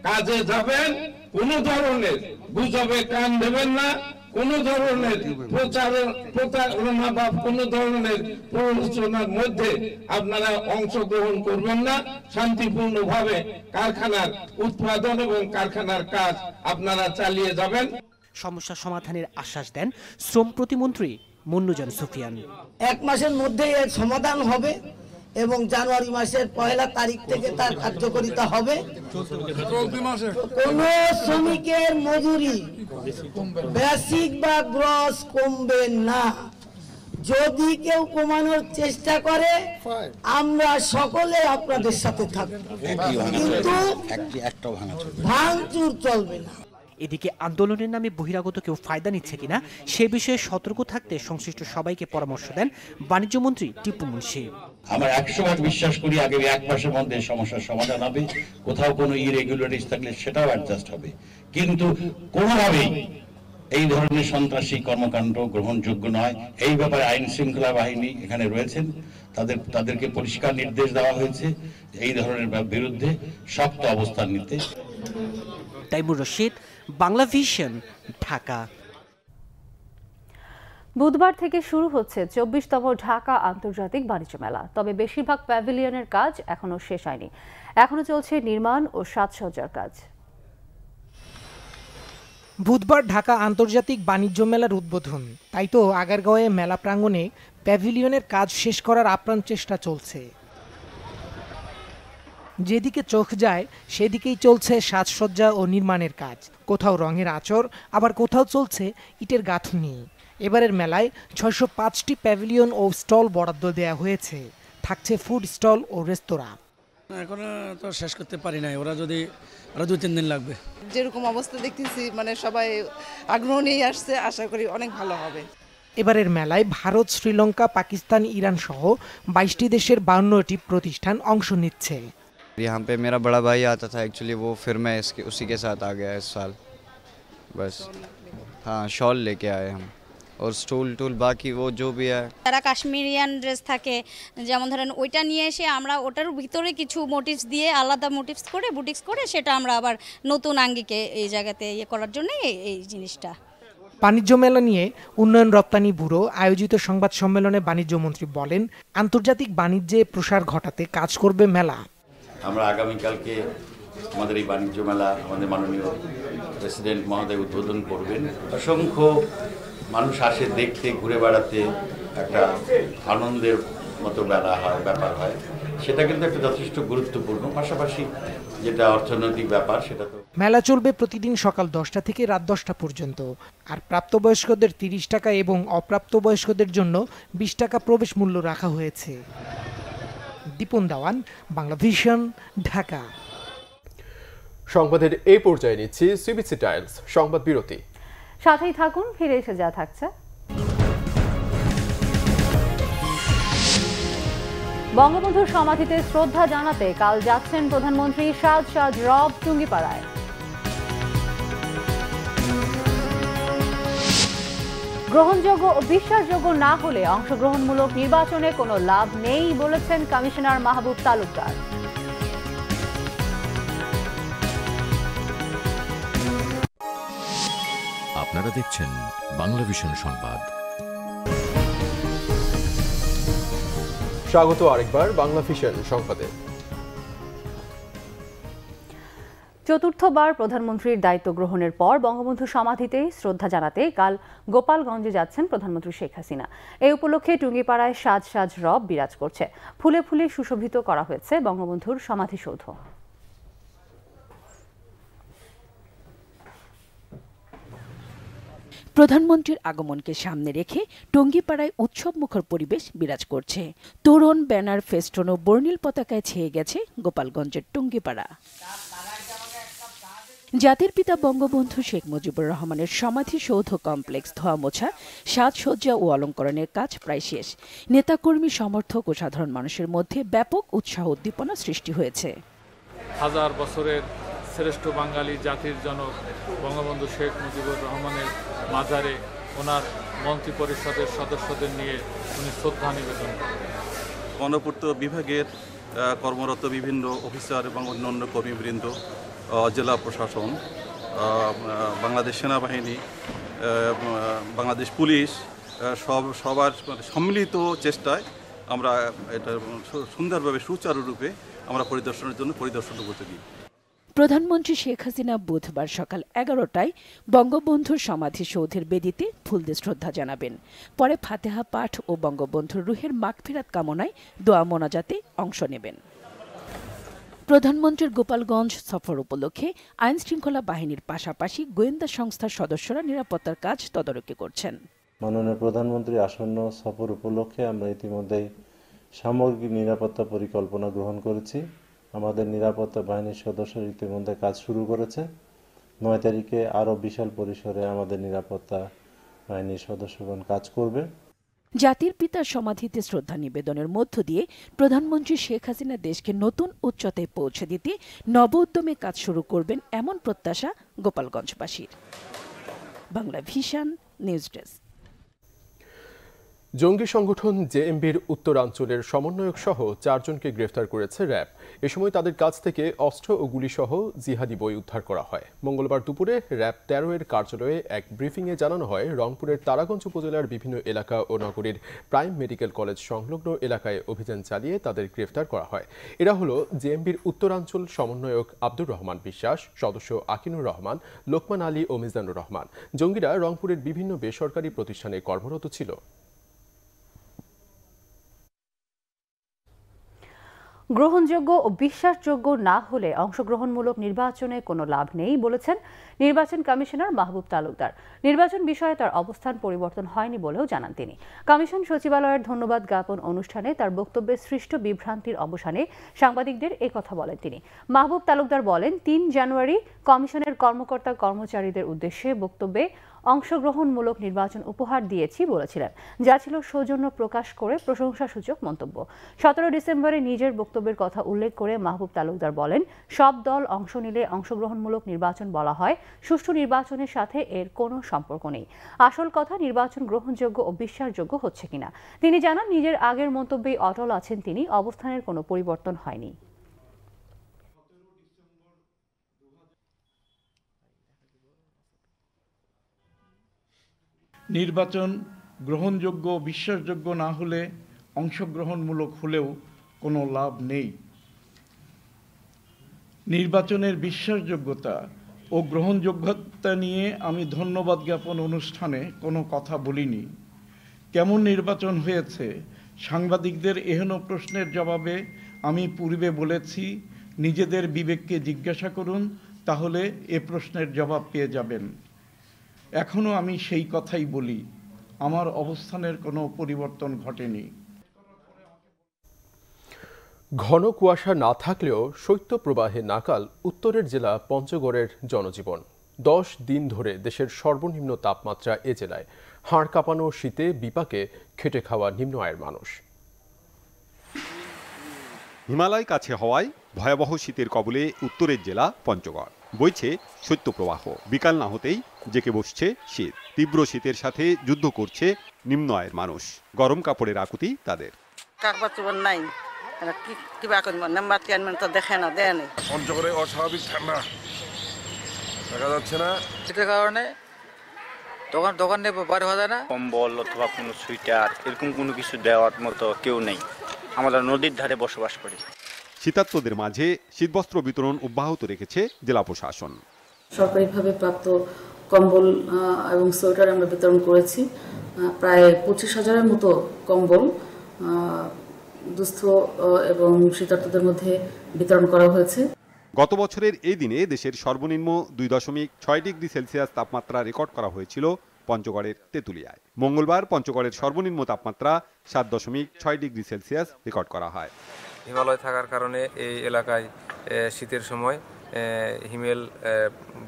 কাজে যাবেন। কোনো ধরনের গুজবে কান দেবেন না, কোন ধরনের প্রতারণা বা কোন ধরনের প্ররোচনার মধ্যে আপনারা অংশগ্রহণ করবেন না। শান্তিপূর্ণভাবে কারখানার উৎপাদন এবং কারখানার কাজ আপনারা চালিয়ে যাবেন। সমস্যা সমাধানের আশ্বাস দেন শ্রম প্রতিমন্ত্রী মুন্নুজান সুফিয়ান। 1 মাসের মধ্যেই এর সমাধান হবে এবং জানুয়ারি মাসের 1 তারিখ থেকে তার কার্যকারিতা হবে। কোন শ্রমিকের মজুরি বেসিক বা গ্রস কমবে না। যদি কেউ কমানোর চেষ্টা করে আমরা সকলে আপনাদের সাথে থাকব, কিন্তু ভাঙচুর চলবে না। এদিকে আন্দোলনের নামে বহিরাগত কেউ ফায়দা নিচ্ছে কিনা সে বিষয়ে সতর্ক থাকতে সংশ্লিষ্ট সবাইকে পরামর্শ দেন বাণিজ্যমন্ত্রী টিপু মুন্সি। আমরা 100% বিশ্বাস করি আগামী 1 মাসের মধ্যে সমস্যার সমাধান হবে। কোথাও কোনো ইরেগুলারিটিস থাকলে সেটাও অ্যাডজাস্ট হবে, কিন্তু কোনোভাবেই এই ধরনের সন্ত্রাসী কর্মকাণ্ড গ্রহণযোগ্য নয়। এই ব্যাপারে আইন শৃঙ্খলা বাহিনী এখানে রয়েছেন, তাদেরকে পরিষ্কার নির্দেশ দেওয়া হয়েছে এই ধরনের বিরুদ্ধে শক্ত অবস্থান নিতে। তাইমুর রশিদ, বাংলা ভিশন, ঢাকা। বুধবার থেকে শুরু হচ্ছে 24তম ঢাকা আন্তর্জাতিক বাণিজ্য মেলা। তবে বেশিরভাগ প্যাভিলিয়নের কাজ এখনো শেষ হয়নি, এখনো চলছে নির্মাণ ও সাজসজ্জার কাজ। বুধবার ঢাকা আন্তর্জাতিক বাণিজ্য মেলার উদ্বোধন, তাই তো আগারগাঁওয়ে মেলা প্রাঙ্গণে প্যাভিলিয়নের কাজ শেষ করার আপ্রাণ চেষ্টা চলছে। যেদিকে চোখ যায় সেদিকেই চলছে সাজসজ্জা ও নির্মাণের কাজ। কোথাও রঙের আঁচড়, আবার কোথাও চলছে ইটের গাঁথুনি। এবারের মেলায় 605টি প্যাভিলিয়ন ও স্টল বরাদ্দ দেওয়া হয়েছে। থাকছে ফুড স্টল ও রেস্তোরাঁ। এখনো তো শেষ করতে পারি নাই, ওরা যদি আরো 2-3 দিন লাগবে। যেরকম অবস্থা দেখতেছি মানে সবাই আগ্রহ নিয়ে আসছে, আশা করি অনেক ভালো হবে। এবারের মেলায় ভারত, শ্রীলঙ্কা, পাকিস্তান, ইরান সহ 22টি দেশের 52টি প্রতিষ্ঠান অংশ নিচ্ছে। यहाँ पे मेरा बड़ा भाई आता था एक्चुअली, वो फिर मैं उसी के साथ आ गया इस साल। बस हाँ, शॉल लेके आए हम और स्टूल टूल बाकी वो जो भी है। যারা কাশ্মীরিয়ান ড্রেস থাকে যেমন ধরেন ওইটা নিয়ে এসে আমরা ওটার ভিতরে কিছু মোটিভস দিয়ে আলাদা মোটিভস করে বুটিক্স করে সেটা আমরা আবার নতুন আঙ্গিকে এই জায়গাতে ইয়ে করার জন্য এই জিনিসটা। বাণিজ্য মেলা নিয়ে উন্নয়ন রপ্তানি ব্যুরো আয়োজিত সংবাদ সম্মেলনে বাণিজ্য মন্ত্রী বলেন, আন্তর্জাতিক বাণিজ্যে প্রসার ঘটাতে কাজ করবে মেলা। আমরা আগামীকালকে আমাদের এই বাণিজ্য মেলা আমাদের মাননীয় প্রেসিডেন্ট মহোদয় উদ্বোধন করবেন। অসংখ্য মানুষ আসে দেখতে, ঘুরে বেড়াতে, একটা আনন্দের মতো ব্যাপার হয়, সেটা কিন্তু একটা যথেষ্ট গুরুত্বপূর্ণ। পাশাপাশি যেটা অর্থনৈতিক ব্যাপার সেটা তো। মেলা চলবে প্রতিদিন সকাল 10টা থেকে রাত 10টা পর্যন্ত। আর প্রাপ্তবয়স্কদের 30 টাকা এবং অপ্রাপ্তবয়স্কদের জন্য 20 টাকা প্রবেশ মূল্য রাখা হয়েছে। দীপন দাওয়ান, বাংলা ভিশন, ঢাকা। সংবাদের এই পর্যায়ে নিচ্ছি সিবিসি টাইলস সংবাদ বিরতি। সাথেই থাকুন, ফিরে এসে যা থাকছে। বঙ্গবন্ধুর সমাধিতে শ্রদ্ধা জানাতে কাল যাচ্ছেন প্রধানমন্ত্রী সাজ রব টুঙ্গিপাড়ায়। গ্রহণযোগ্য ও বিশ্বাসযোগ্য না হলে অংশগ্রহণমূলক নির্বাচনে কোনো লাভ নেই বলেছেন কমিশনার মাহবুব তালুকদার। আপনারা দেখছেন বাংলা ভিশন সংবাদ। স্বাগত আরেকবার বাংলা ভিশন সংবাদে। চতুর্থবার প্রধানমন্ত্রীর দায়িত্ব গ্রহণের পর বঙ্গবন্ধু সমাধিতে শ্রদ্ধা জানাতে কাল গোপালগঞ্জে যাচ্ছেন প্রধানমন্ত্রী শেখ হাসিনা। এই উপলক্ষে টুঙ্গিপাড়ায় সাজ রব বিরাজ করছে। ফুলে ফুলে সুশোভিত করা হয়েছে বঙ্গবন্ধুর সমাধিসৌধ। প্রধানমন্ত্রীর আগমনকে সামনে রেখে টঙ্গীপাড়ায় উৎসবমুখর পরিবেশ বিরাজ করছে। তোরণ, ব্যানার, ফেস্টুন ও বর্ণিল পতাকায় ছেয়ে গেছে গোপালগঞ্জের টঙ্গীপাড়া। জাতির পিতা বঙ্গবন্ধু শেখ মুজিবুর রহমানের সমাধিসৌধ কমপ্লেক্স ধোয়া মোছা, সাজসজ্জা ও অলঙ্করণের কাজ প্রায় শেষ। নেতাকর্মী, সমর্থক ও সাধারণ মানুষের মধ্যে ব্যাপক উৎসাহ উদ্দীপনা সৃষ্টি হয়েছে। হাজার বছরের শ্রেষ্ঠ বাঙালি জাতির জনক বঙ্গবন্ধু শেখ মুজিবুর রহমানের মাজারে ওনার মন্ত্রী পরিষদের সদস্যদের নিয়ে উনি শ্রদ্ধা নিবেদন করেন। গণপূর্ত বিভাগের কর্মরত বিভিন্ন অফিসার এবং অন্যান্য কর্মীবৃন্দ, জেলা প্রশাসন, বাংলাদেশ সেনাবাহিনী, বাংলাদেশ পুলিশ সবার সম্মিলিত চেষ্টায় আমরা এটা সুন্দরভাবে সুচারুরূপে আমরা পরিদর্শনের জন্য পরিদর্শন করতে দিই। প্রধানমন্ত্রী শেখ হাসিনা বুধবার সকাল 11টায় বঙ্গবন্ধুর সমাধিসৌধের বেদিতে ফুল দিয়ে শ্রদ্ধা জানাবেন। পরে ফাতেহা পাঠ ও বঙ্গবন্ধুর রুহের মাগফিরাত কামনায় দোয়া মোনাজাতে অংশ নেবেন। প্রধানমন্ত্রীর গোপালগঞ্জ সফর উপলক্ষে আইন শৃঙ্খলা বাহিনীর পাশাপাশি গোয়েন্দা সংস্থার সদস্যরা নিরাপত্তার কাজ তদারকি করছেন। মাননীয় প্রধানমন্ত্রী আসন্ন সফর উপলক্ষে আমরা ইতিমধ্যেই সামগ্রিক নিরাপত্তা পরিকল্পনা গ্রহণ করেছি। আমাদের নিরাপত্তা বাহিনীর সদস্যরা ইতিমধ্যে কাজ শুরু করেছে। 9 তারিখে আরও বিশাল পরিসরে আমাদের নিরাপত্তা বাহিনীর সদস্যগণ কাজ করবে। জাতির পিতার সমাধিতে শ্রদ্ধা নিবেদনের মধ্য দিয়ে প্রধানমন্ত্রী শেখ হাসিনা দেশকে নতুন উচ্চতায় পৌঁছে দিতে নব উদ্যমে কাজ শুরু করবেন এমন প্রত্যাশা গোপালগঞ্জবাসীর। Bangla Vision news desk. জঙ্গি সংগঠন জেএমবির উত্তরাঞ্চলের সমন্বয়ক সহ 4 জনকে গ্রেফতার করেছে র্যাব। এ সময় তাদের কাছ থেকে অস্ত্র ও গুলিসহ জিহাদি বই উদ্ধার করা হয়। মঙ্গলবার দুপুরে র্যাব 13 এর কার্যালয়ে এক ব্রিফিংয়ে জানানো হয়, রংপুরের তারাগঞ্জ উপজেলার বিভিন্ন এলাকা ও নগরীর প্রাইম মেডিকেল কলেজ সংলগ্ন এলাকায় অভিযান চালিয়ে তাদের গ্রেফতার করা হয়। এরা হলো জেএমবির উত্তরাঞ্চল সমন্বয়ক আব্দুর রহমান বিশ্বাস, সদস্য আকিনুর রহমান, লোকমান আলী ও মিজানুর রহমান। জঙ্গিরা রংপুরের বিভিন্ন বেসরকারি প্রতিষ্ঠানে কর্মরত ছিল। গ্রহণযোগ্য ও বিশ্বাসযোগ্য না হলে অংশগ্রহণমূলক নির্বাচনে কোনো লাভ নেই বলেছেন নির্বাচন কমিশনার মাহবুব তালুকদার। নির্বাচন বিষয়ে তার অবস্থান পরিবর্তন হয়নি বলেও জানান তিনি। কমিশন সচিবালয়ের ধন্যবাদ জ্ঞাপন অনুষ্ঠানে তার বক্তব্যে সৃষ্ট বিভ্রান্তির অবসানে সাংবাদিকদের একথা বলেন তিনি। মাহবুব তালুকদার বলেন, 3 জানুয়ারি কমিশনের কর্মকর্তা কর্মচারীদের উদ্দেশ্যে বক্তব্যে অংশগ্রহণমূলক নির্বাচন উপহার দিয়েছি বলেছিলেন, যা ছিল সৌজন্য প্রকাশ করে প্রশংসাসূচক মন্তব্য। 17 ডিসেম্বরে নিজের বক্তব্যের কথা উল্লেখ করে মাহবুব তালুকদার বলেন, সব দল অংশ নিলে অংশগ্রহণমূলক নির্বাচন বলা হয়, সুষ্ঠু নির্বাচনের সাথে এর কোনো সম্পর্ক নেই। আসল কথা নির্বাচন গ্রহণযোগ্য ও বিশ্বাসযোগ্য হচ্ছে কিনা। তিনি জানান, নিজের আগের মন্তব্যেই অটল আছেন তিনি, অবস্থানের কোনো পরিবর্তন হয়নি। নির্বাচন গ্রহণযোগ্য বিশ্বাসযোগ্য না হলে অংশগ্রহণমূলক হলেও কোনো লাভ নেই। নির্বাচনের বিশ্বাসযোগ্যতা ও গ্রহণযোগ্যতা নিয়ে আমি ধন্যবাদ জ্ঞাপন অনুষ্ঠানে কোনো কথা বলিনি। কেমন নির্বাচন হয়েছে সাংবাদিকদের এহেন প্রশ্নের জবাবে আমি পূর্বে বলেছি, নিজেদের বিবেককে জিজ্ঞাসা করুন, তাহলে এ প্রশ্নের জবাব পেয়ে যাবেন। এখনো আমি সেই কথাই বলি, আমার অবস্থানের কোনো পরিবর্তন ঘটেনি। ঘন কুয়াশা না থাকলেও শৈত্যপ্রবাহে নাকাল উত্তরের জেলা পঞ্চগড়ের জনজীবন। 10 দিন ধরে দেশের সর্বনিম্ন তাপমাত্রা এ জেলায়। হাড় কাঁপানো শীতে বিপাকে খেটে খাওয়া নিম্ন আয়ের মানুষ। হিমালয় কাছে হওয়ায় ভয়াবহ শীতের কবলে উত্তরের জেলা পঞ্চগড়। বইছে শৈত্যপ্রবাহ। বিকাল না হতেই জেকে বসছে শীত। তীব্র শীতের সাথে যুদ্ধ করছে নিম্ন আয়ের মানুষ। গরম কাপড়ের আকুতি তাদের। পঞ্চগড়ে অস্বাভাবিক ঠান্ডা দেখা যাচ্ছে না, শীতের কারণে দোকান বার হওয়া যায় না। কম্বল অথবা কোনো সুইটার এরকম কোনো কিছু দেওয়ার মতো কেউ নেই। আমরা নদীর ধারে বসবাস করি। শীতার্তদের মাঝে শীতবস্ত্র বিতরণ অব্যাহত রেখেছে জেলা প্রশাসন। সরকারিভাবে প্রাপ্ত কম্বল এবং সোয়েটার আমরা বিতরণ করেছি। প্রায় 25,000-এর মতো কম্বল দুস্থ এবং শীতার্তদের মধ্যে বিতরণ করা হয়েছে। গত বছরের এই দিনে দেশের সর্বনিম্ন 2.6 ডিগ্রি সেলসিয়াস তাপমাত্রা রেকর্ড করা হয়েছিল পঞ্চগড়ের তেঁতুলিয়ায়। মঙ্গলবার পঞ্চগড়ের সর্বনিম্ন তাপমাত্রা 7.6 ডিগ্রি সেলসিয়াস রেকর্ড করা হয়। হিমালয় থাকার কারণে এই এলাকায় শীতের সময় হিমেল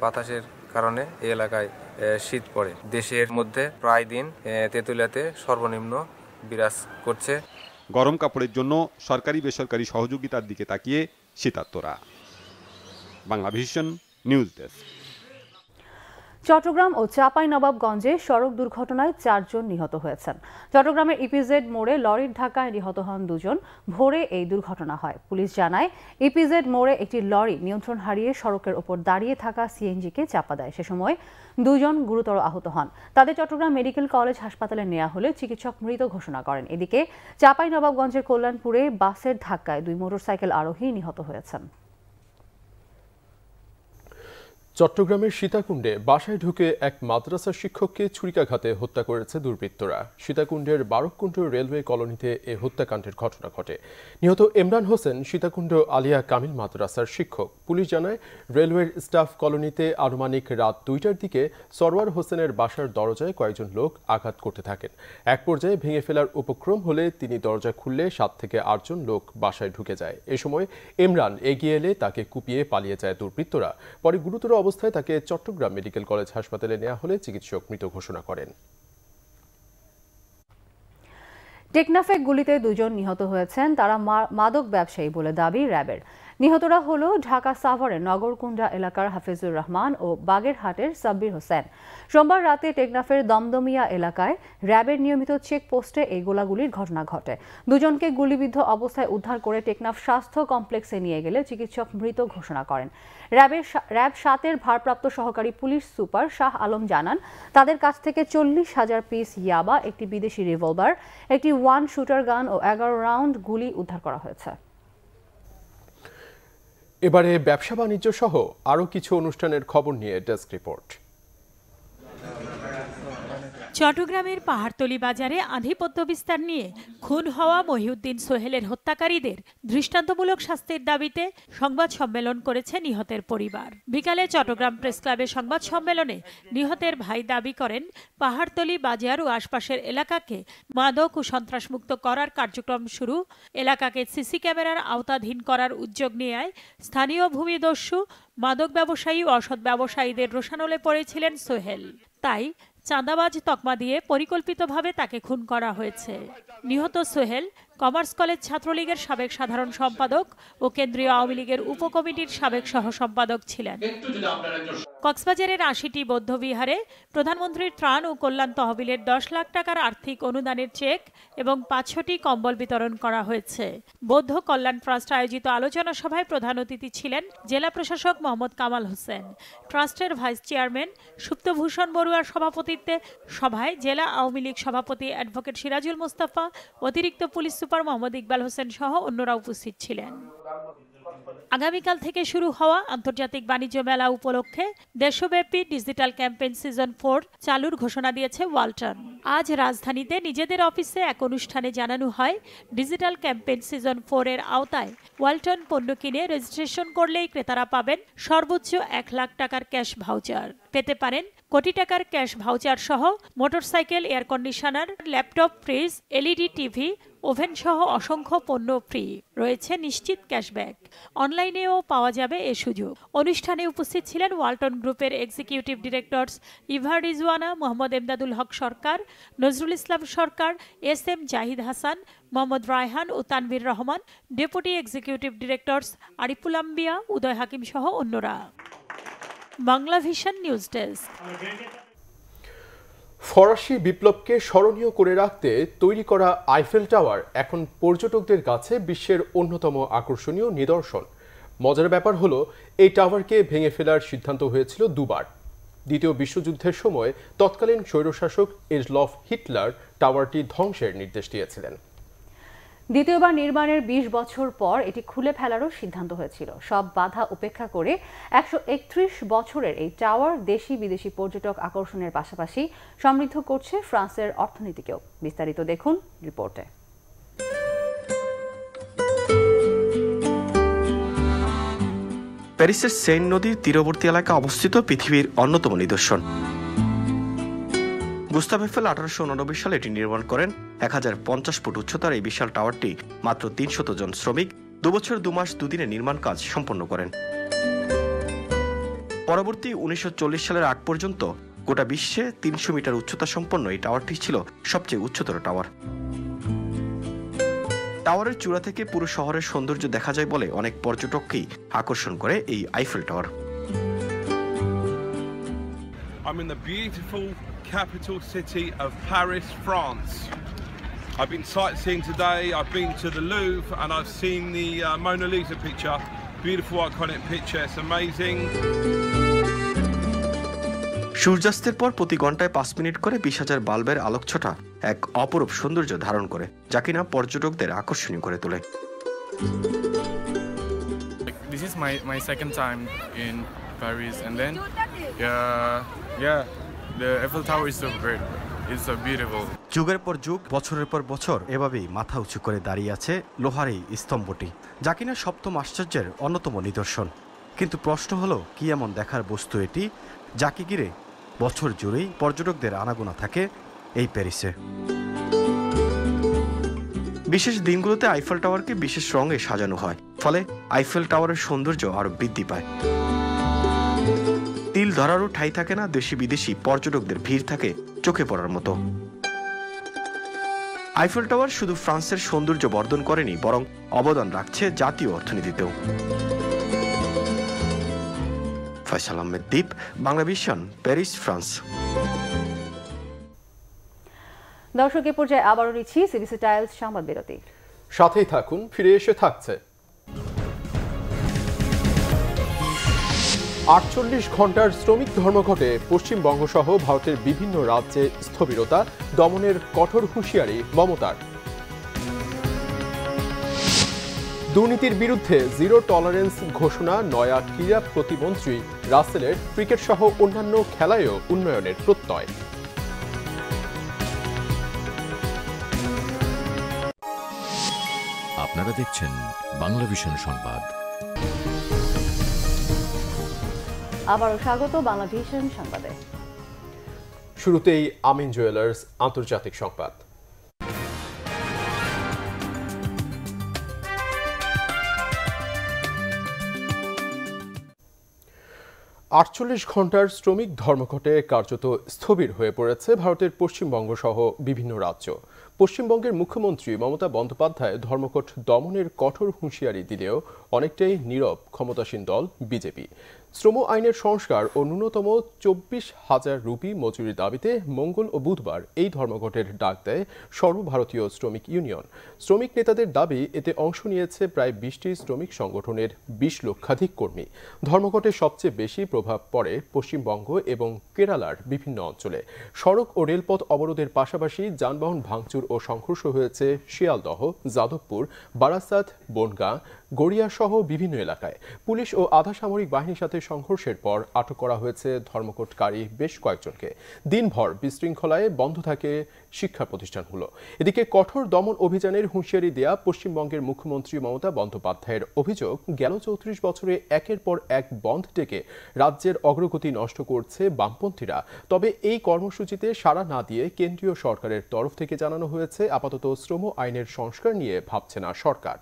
বাতাসের কারণে এই এলাকায় শীত পড়ে। দেশের মধ্যে প্রায় দিন তেঁতুলিয়াতে সর্বনিম্ন বিরাজ করছে। গরম কাপড়ের জন্য সরকারি বেসরকারি সহযোগিতার দিকে তাকিয়ে শীতার্তরা। Bangla Vision news desk. Chittagong ও চাঁপাইনবাবগঞ্জে সড়ক দুর্ঘটনায় 4 জন নিহত হয়েছেন। চট্টগ্রামের ইপিজেড মোড়ে লরির ধাক্কায় নিহত হন 2 জন। ভোরে এই দুর্ঘটনা হয়। পুলিশ জানায়, ইপিজেড মোড়ে একটি লরি নিয়ন্ত্রণ হারিয়ে সড়কের ওপর দাঁড়িয়ে থাকা সিএনজিকে চাপা দেয়। সে সময় 2 জন গুরুতর আহত হন। তাদের চট্টগ্রাম মেডিকেল কলেজ হাসপাতালে নেওয়া হলে চিকিৎসক মৃত ঘোষণা করেন। এদিকে চাঁপাইনবাবগঞ্জের কল্যাণপুরে বাসের ধাক্কায় 2 মোটরসাইকেল আরোহী নিহত হয়েছেন। চট্টগ্রামের সীতাকুণ্ডে বাসায় ঢুকে এক মাদ্রাসা শিক্ষককে ছুরিকাঘাতে হত্যা করেছে দুর্বৃত্তরা। সীতাকুণ্ডের বারককুণ্ড রেলওয়ে কলোনিতে এ হত্যাকাণ্ডের ঘটনা ঘটে। নিহত ইমরান হোসেন সীতাকুণ্ড আলিয়া কামিল মাদ্রাসার শিক্ষক। পুলিশ জানায়, রেলওয়ের স্টাফ কলোনিতে আনুমানিক রাত 2টার দিকে সরওয়ার হোসেনের বাসার দরজায় কয়েকজন লোক আঘাত করতে থাকেন। এক পর্যায়ে ভেঙে ফেলার উপক্রম হলে তিনি দরজা খুললে 7 থেকে 8 জন লোক বাসায় ঢুকে যায়। এ সময় ইমরান এগিয়ে এলে তাকে কুপিয়ে পালিয়ে যায় দুর্বৃত্তরা। পরে গুরুতর অবস্থায় তাকে চট্টগ্রাম মেডিকেল কলেজ হাসপাতালে নেওয়া হলে চিকিৎসক মৃত ঘোষণা করেন। টেকনাফে গুলিতে 2 জন নিহত হয়েছেন, তারা মাদক ব্যবসায়ী বলে দাবি র্যাবের। নিহতরা হলো ঢাকা সাভারের নগরকুণ্ডা এলাকার হাফিজুর রহমান ও বাগেরহাটের সাব্বির হোসেন। সোমবার রাতে টেকনাফের দমদমিয়া এলাকায় র্যাবের নিয়মিত চেকপোস্টে এই গোলাগুলির ঘটনা ঘটে। 2 জনকে গুলিবিদ্ধ অবস্থায় উদ্ধার করে টেকনাফ স্বাস্থ্য কমপ্লেক্সে নিয়ে গেলে চিকিৎসক মৃত ঘোষণা করেন। র্যাব 7-এর ভারপ্রাপ্ত সহকারী পুলিশ সুপার শাহ আলম জানান, তাদের কাছ থেকে 40,000 পিস ইয়াবা, একটি বিদেশি রিভলভার, একটি 1 শুটার গান ও 11 রাউন্ড গুলি উদ্ধার করা হয়েছে। এবারে ব্যবসা বাণিজ্য সহ আরও কিছু অনুষ্ঠানের খবর নিয়ে ডেস্ক রিপোর্ট। চট্টগ্রামের পাহাড়তলী বাজারে আধিপত্য বিস্তার নিয়ে খুন হওয়া মহিউদ্দিন সোহেলের হত্যাকারীদের দৃষ্টান্তমূলক শাস্তির দাবিতে সংবাদ সম্মেলন করেছে নিহতের পরিবার। বিকালে চট্টগ্রাম প্রেস ক্লাবে সংবাদ সম্মেলনে নিহতের ভাই দাবি করেন, পাহাড়তলী বাজার ও আশপাশের এলাকাকে মাদক ও সন্ত্রাসমুক্ত করার কার্যক্রম শুরু, এলাকাকে সিসি ক্যামেরার আওতাধীন করার উদ্যোগ নেয় স্থানীয় ভূমিদস্যু, মাদক ব্যবসায়ী ও অসৎ ব্যবসায়ীদের রোষানলে পড়েছিলেন সোহেল। তাই চাঁদাবাজ তকমা দিয়ে পরিকল্পিতভাবে তাকে খুন করা হয়েছে। নিহত সোহেল কমার্স কলেজ ছাত্রলীগের সাবেক সাধারণ সম্পাদক ও কেন্দ্রীয় আওয়ামী লীগের উপকমিটির সাবেক সহ সম্পাদক ছিলেন। কক্সবাজারের 80টি বৌদ্ধবিহারে প্রধানমন্ত্রীর ত্রাণ ও কল্যাণ তহবিলের 10 লাখ টাকার আর্থিক অনুদানের চেক এবং 500টি কম্বল বিতরণ করা হয়েছে। বৌদ্ধ কল্যাণ ট্রাস্ট আয়োজিত আলোচনা সভায় প্রধান অতিথি ছিলেন জেলা প্রশাসক মোহাম্মদ কামাল হোসেন। ট্রাস্টের ভাইস চেয়ারম্যান সুপ্তভূষণ বড়ুয়ার সভাপতিত্বে সভায় জেলা আওয়ামী লীগ সভাপতি অ্যাডভোকেট সিরাজুল মুস্তাফা, অতিরিক্ত পুলিশ সুপার মোহাম্মদ ইকবাল হোসেন সহ অন্যরা উপস্থিত ছিলেন। আগামীকাল থেকে শুরু হওয়া আন্তর্জাতিক বাণিজ্য মেলা উপলক্ষে দেশব্যাপী ডিজিটাল ক্যাম্পেইন সিজন 4 চালুর ঘোষণা দিয়েছে ওয়ালটন। আজ রাজধানীতে নিজেদের অফিসে এক অনুষ্ঠানে জানানো হয়, ডিজিটাল ক্যাম্পেইন সিজন 4 এর আওতায় ওয়ালটন পণ্য কিনে রেজিস্ট্রেশন করলেই ক্রেতারা পাবেন সর্বোচ্চ 1 লাখ টাকার ক্যাশ ভাউচার। পেতে পারেন কোটি টাকার ক্যাশ ভাউচার সহ motorcycle, air conditioner, laptop, fridge, LED TV, oven সহ অসংখ্য পণ্য ফ্রি। রয়েছে নিশ্চিত ক্যাশব্যাক। অনলাইনেও পাওয়া যাবে এ সুযোগ। অনুষ্ঠানে উপস্থিত ছিলেন ওয়ালটন গ্রুপের executive directors Eva Rizwana, Mohammad Emdadul Haque Sarkar, Nazrul Islam Sarkar, S M Zahid Hasan, Mohammad Raihan ও Tanvir Rahman, deputy executive directors Ariful Ambia, Uday Hakim সহ অন্যরা। Bangla Vision news desk. ফরাসি বিপ্লবকে স্মরণীয় করে রাখতে তৈরি করা আইফেল টাওয়ার এখন পর্যটকদের কাছে বিশ্বের অন্যতম আকর্ষণীয় নিদর্শন। মজার ব্যাপার হলো, এই টাওয়ারকে ভেঙে ফেলার সিদ্ধান্ত হয়েছিল 2 বার। দ্বিতীয় বিশ্বযুদ্ধের সময় তৎকালীন স্বৈরশাসক এডলফ হিটলার টাওয়ারটি ধ্বংসের নির্দেশ দিয়েছিলেন। দ্বিতীয়বার নির্মাণের 20 বছর পর এটি খুলে ফেলারও সিদ্ধান্ত হয়েছিল। সব বাধা উপেক্ষা করে 131 বছরের এই টাওয়ার দেশি বিদেশি পর্যটক আকর্ষণের পাশাপাশি সমৃদ্ধ করছে ফ্রান্সের অর্থনীতিকেও। বিস্তারিত দেখুন রিপোর্টে। প্যারিসের সেন নদীর তীরবর্তী এলাকায় অবস্থিত পৃথিবীর অন্যতম নিদর্শন। গুস্তাভ এফেল 1889 সালে এটি নির্মাণ করেন। 1050 ফুট উচ্চতার এই বিশাল টাওয়ারটি মাত্র 300 জন শ্রমিক 2 বছর 2 মাস 2 দিনে নির্মাণ কাজ সম্পন্ন করেন। পরবর্তী 1940 সালের আগ পর্যন্ত গোটা বিশ্বে 300 মিটার উচ্চতা সম্পন্ন এই টাওয়ারটি ছিল সবচেয়ে উচ্চতর টাওয়ার। টাওয়ারের চূড়া থেকে পুরো শহরের সৌন্দর্য দেখা যায় বলে অনেক পর্যটককেই আকর্ষণ করে এই Eiffel tower. I'm in the beautiful capital city of Paris, France. I've been sightseeing today. I've been to the Louvre and I've seen the Mona Lisa picture. Beautiful iconic picture. It's amazing. সূর্যাস্তের পর প্রতি ঘন্টায় 5 মিনিট করে 20,000 বাল্বের আলোকছটা এক অপরূপ সৌন্দর্য ধারণ করে, যা কিনা পর্যটকদের আকর্ষণীয় করে তোলে। This is my second time in Paris, and then the Eiffel Tower is so great. It's so beautiful. যুগের পর যুগ, বছরের পর বছর এভাবেই মাথা উঁচু করে দাঁড়িয়ে আছে লোহার এই স্তম্ভটি, যা কিনা সপ্তম আশ্চর্যের অন্যতম নিদর্শন। কিন্তু প্রশ্ন হলো, কি এমন দেখার বস্তু এটি যাকে ঘিরে বছর জুড়েই পর্যটকদের আনাগোনা থাকে এই প্যারিসে। বিশেষ দিনগুলোতে আইফেল টাওয়ারকে বিশেষ রঙে সাজানো হয়, ফলে আইফেল টাওয়ারের সৌন্দর্য আরো বৃদ্ধি পায়। তিল ধরারও ঠাঁই থাকে না, দেশি বিদেশি পর্যটকদের ভিড় থাকে চোখে পড়ার মতো। আইফেল টাওয়ার শুধু ফ্রান্সের সৌন্দর্য বর্ধন করেনি, বরং অবদান রাখছে জাতীয় অর্থনীতিতেও। ফয়সাল আহমেদ দীপ, বাংলা ভিশন, প্যারিস, ফ্রান্স। দর্শক, এ পর্যায়ে আবারও নিচ্ছি সিবিসি টাইলস সংবাদ বিরতি। সাথেই থাকুন, ফিরে এসে থাকছে 48 ঘন্টার শ্রমিক ধর্মঘটে পশ্চিমবঙ্গ সহ ভারতের বিভিন্ন রাজ্যে স্থবিরতা, দমনের কঠোর হুঁশিয়ারি মমতার। দুর্নীতির বিরুদ্ধে জিরো টলারেন্স ঘোষণা নয়া ক্রীড়া প্রতিমন্ত্রী রাসেলের। ক্রিকেট সহ অন্যান্য খেলায়ও উন্নয়নের প্রত্যয়। আপনারা দেখছেন বাংলা ভিশন সংবাদ। আবারও স্বাগত বাংলা ভিশন সংবাদে। শুরুতেই আমিন জুয়েলার্স আন্তর্জাতিক সংবাদ। 48 ঘন্টার শ্রমিক ধর্মঘটে কার্যত স্থবির হয়ে পড়েছে ভারতের পশ্চিমবঙ্গ সহ বিভিন্ন রাজ্য। পশ্চিমবঙ্গের মুখ্যমন্ত্রী মমতা বন্দ্যোপাধ্যায় ধর্মঘট দমনের কঠোর হুঁশিয়ারি দিলেও অনেকটাই নীরব ক্ষমতাসীন দল বিজেপি। শ্রম আইনের সংস্কার ও ন্যূনতম 24,000 রুপি মজুরির দাবিতে মঙ্গল ও বুধবার এই ধর্মঘটের ডাক দেয় সর্বভারতীয় শ্রমিক ইউনিয়ন। শ্রমিক নেতাদের দাবি, এতে অংশ নিয়েছে প্রায় 20টি শ্রমিক সংগঠনের 20 লক্ষাধিক কর্মী। ধর্মঘটে সবচেয়ে বেশি প্রভাব পড়ে পশ্চিমবঙ্গ এবং কেরালার বিভিন্ন অঞ্চলে। সড়ক ও রেলপথ অবরোধের পাশাপাশি যানবাহন ভাঙচুর ও সংঘর্ষ হয়েছে শিয়ালদহ, যাদবপুর, বারাসাত, বনগাঁ, গড়িয়া সহ বিভিন্ন এলাকায়। পুলিশ ও আধা সামরিক বাহিনীর সাথে সংঘর্ষের পর আটক করা হয়েছে ধর্মঘটকারী বেশ কয়েকজনকে। দিনভর বিশৃঙ্খলায় বন্ধ থাকে শিক্ষা প্রতিষ্ঠানগুলো। এদিকে কঠোর দমন অভিযানের হুঁশিয়ারি দেয়া পশ্চিমবঙ্গের মুখ্যমন্ত্রী মমতা বন্দ্যোপাধ্যায়ের অভিযোগ, গেল 34 বছরে একের পর এক বন্ধ ডেকে রাজ্যের অগ্রগতি নষ্ট করছে বামপন্থীরা। তবে এই কর্মসূচিতে সাড়া না দিয়ে কেন্দ্রীয় সরকারের তরফ থেকে জানানো হয়েছে আপাতত শ্রম আইনের সংস্কার নিয়ে ভাবছে না সরকার।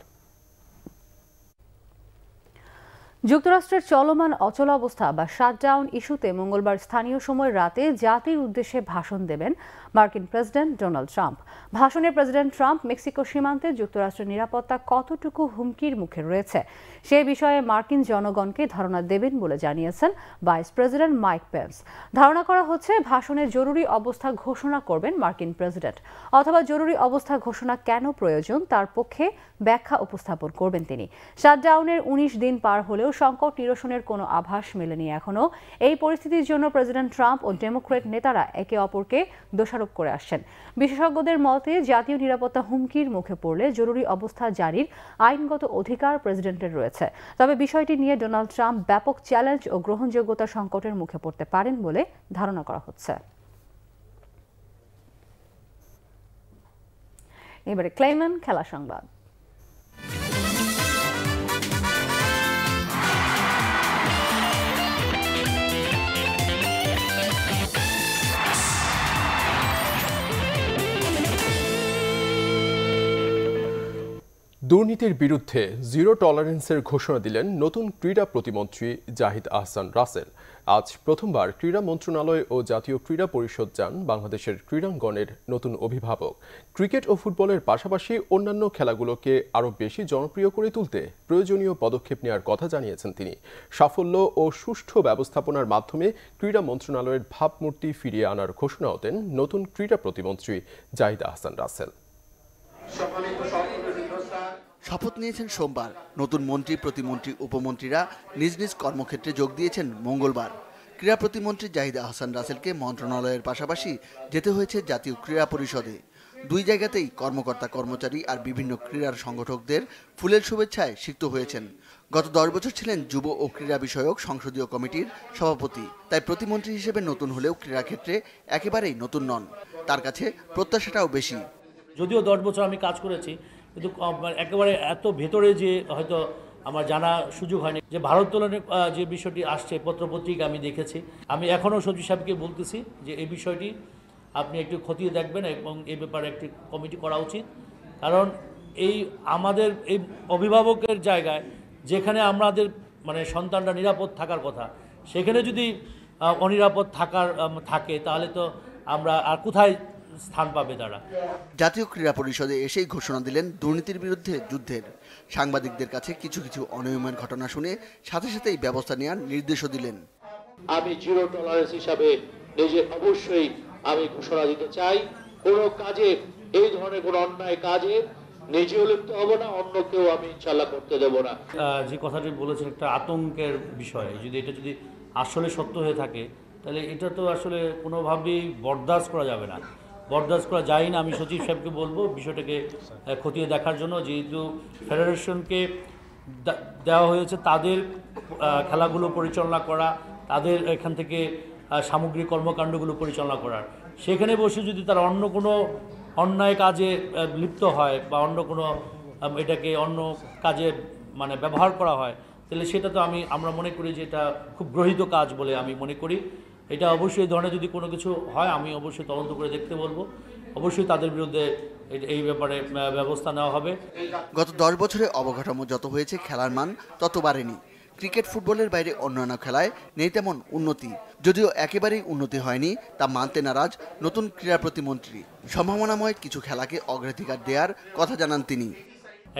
যুক্তরাষ্ট্রের চলমান অচলাবস্থা বা শাটডাউন ইস্যুতে মঙ্গলবার স্থানীয় সময় রাতে জাতির উদ্দেশ্যে ভাষণ দেবেন মার্কিন প্রেসিডেন্ট ডোনাল্ড ট্রাম্প। ভাষণে প্রেসিডেন্ট ট্রাম্প মেক্সিকো সীমান্তে যুক্তরাষ্ট্রের নিরাপত্তা কতটুকু হুমকির মুখে রয়েছে সে বিষয়ে মার্কিন জনগণকে ধারণা দেবেন বলে জানিয়েছেন ভাইস প্রেসিডেন্ট মাইক পেন্স। ধারণা করা হচ্ছে ভাষণে জরুরি অবস্থা ঘোষণা করবেন মার্কিন প্রেসিডেন্ট, অথবা জরুরি অবস্থা ঘোষণা কেন প্রয়োজন তার পক্ষে ব্যাখ্যা উপস্থাপন করবেন তিনি। শাটডাউনের 19 দিন পার হলেও সংকট নিরসনের কোনো আভাস মেলেনি এখনো। এই পরিস্থিতির জন্য প্রেসিডেন্ট ট্রাম্প ও ডেমোক্র্যাট নেতারা একে অপরকে দোষারোপ করে আসছেন। বিশেষজ্ঞদের মতে, জাতীয় নিরাপত্তা হুমকির মুখে পড়লে জরুরি অবস্থা জারির আইনগত অধিকার প্রেসিডেন্টের রয়েছে। তবে বিষয়টি নিয়ে ডোনাল্ড ট্রাম্প ব্যাপক চ্যালেঞ্জ ও গ্রহণযোগ্যতা সংকটের মুখে পড়তে পারেন বলে ধারণা করা হচ্ছে। এবারে ক্লেইম্যান খেলা সংবাদ। দুর্নীতির বিরুদ্ধে জিরো টলারেন্সের ঘোষণা দিলেন নতুন ক্রীড়া প্রতিমন্ত্রী জাহিদ আহসান রাসেল। আজ প্রথমবার ক্রীড়া মন্ত্রণালয় ও জাতীয় ক্রীড়া পরিষদ যান বাংলাদেশের ক্রীড়াঙ্গনের নতুন অভিভাবক। ক্রিকেট ও ফুটবলের পাশাপাশি অন্যান্য খেলাগুলোকে আরও বেশি জনপ্রিয় করে তুলতে প্রয়োজনীয় পদক্ষেপ নেওয়ার কথা জানিয়েছেন তিনি। সাফল্য ও সুষ্ঠু ব্যবস্থাপনার মাধ্যমে ক্রীড়া মন্ত্রণালয়ের ভাবমূর্তি ফিরিয়ে আনার ঘোষণাও দেন নতুন ক্রীড়া প্রতিমন্ত্রী জাহিদ আহসান রাসেল। শপথ নিয়েছেন সোমবার। নতুন মন্ত্রী, প্রতিমন্ত্রী, উপমন্ত্রীরা নিজ নিজ কর্মক্ষেত্রে যোগ দিয়েছেন মঙ্গলবার। ক্রীড়া প্রতিমন্ত্রী জাহিদ আহসান রাসেলকে মন্ত্রণালয়ের পাশাপাশি যেতে হয়েছে জাতীয় ক্রীড়া পরিষদে। দুই জায়গাতেই কর্মকর্তা, কর্মচারী আর বিভিন্ন ক্রীড়ার সংগঠকদের ফুলের শুভেচ্ছায় সিক্ত হয়েছেন। গত 10 বছর ছিলেন যুব ও ক্রীড়া বিষয়ক সংসদীয় কমিটির সভাপতি। তাই প্রতিমন্ত্রী হিসেবে নতুন হলেও ক্রীড়াক্ষেত্রে একেবারেই নতুন নন। তার কাছে প্রত্যাশাটাও বেশি। যদিও 10 বছর আমি কাজ করেছি, কিন্তু একেবারে এত ভেতরে যে হয়তো আমার জানা সুযোগ হয়নি। যে ভারোত্তোলনের যে বিষয়টি আসছে পত্রপত্রিকা আমি দেখেছি। আমি এখনও সচিব সাহেবকে বলতেছি যে এই বিষয়টি আপনি একটু খতিয়ে দেখবেন এবং এই ব্যাপারে একটি কমিটি করা উচিত। কারণ এই আমাদের এই অভিভাবকের জায়গায় যেখানে আমাদের সন্তানরা নিরাপদ থাকার কথা, সেখানে যদি অনিরাপদ থাকে তাহলে তো আমরা আর কোথায় স্থান পাবে তারা। জাতীয় ক্রীড়া পরিষদে এসেই ঘোষণা দিলেন দুর্নীতির বিরুদ্ধে যুদ্ধের। সাংবাদিকদের কাছে কিছু অনিয়মের ঘটনা শুনে সাথে সাথেই ব্যবস্থা নেওয়ার নির্দেশও দিলেন। আমি জিরো টলারেন্স হিসাবে নিজে অবশ্যই আমি ঘোষণা দিতে চাই, কোনো কাজে এই ধরনের কোনো অন্যায় কাজে নিজেও লিপ্ত হব না, অন্যকেও আমি ইনশাল্লাহ করতে দেব না। যে কথাটি বলেছেন একটা আতঙ্কের বিষয়, এটা যদি আসলে সত্য হয়ে থাকে তাহলে এটা তো আসলে কোনোভাবেই বরদাস্ত করা যাবে না, বরদাস্ত করা যায় না। আমি সচিব সাহেবকে বলবো বিষয়টাকে খতিয়ে দেখার জন্য, যেহেতু ফেডারেশনকে দেওয়া হয়েছে তাদের খেলাগুলো পরিচালনা করা, তাদের এখান থেকে সামগ্রিক কর্মকাণ্ডগুলো পরিচালনা করার, সেখানে বসে যদি তারা অন্য কোনো অন্যায় কাজে লিপ্ত হয় বা অন্য কোনো এটাকে অন্য কাজে মানে ব্যবহার করা হয়, তাহলে সেটা তো আমরা মনে করি যে এটা খুব গ্রহীত কাজ বলে আমি মনে করি। এটা অবশ্যই এই ধরনের যদি কোনো কিছু হয় আমি অবশ্যই তদন্ত করে দেখতে বলবো, অবশ্যই তাদের বিরুদ্ধে এই ব্যাপারে ব্যবস্থা নেওয়া হবে। গত 10 বছরে অবকাঠামো যত হয়েছে খেলার মান তত বাড়েনি। ক্রিকেট ফুটবলের বাইরে অন্যান্য খেলায় নেই তেমন উন্নতি, যদিও একেবারেই উন্নতি হয়নি তা মানতে নারাজ নতুন ক্রীড়া প্রতিমন্ত্রী। সম্ভাবনাময় কিছু খেলাকে অগ্রাধিকার দেওয়ার কথা জানান তিনি।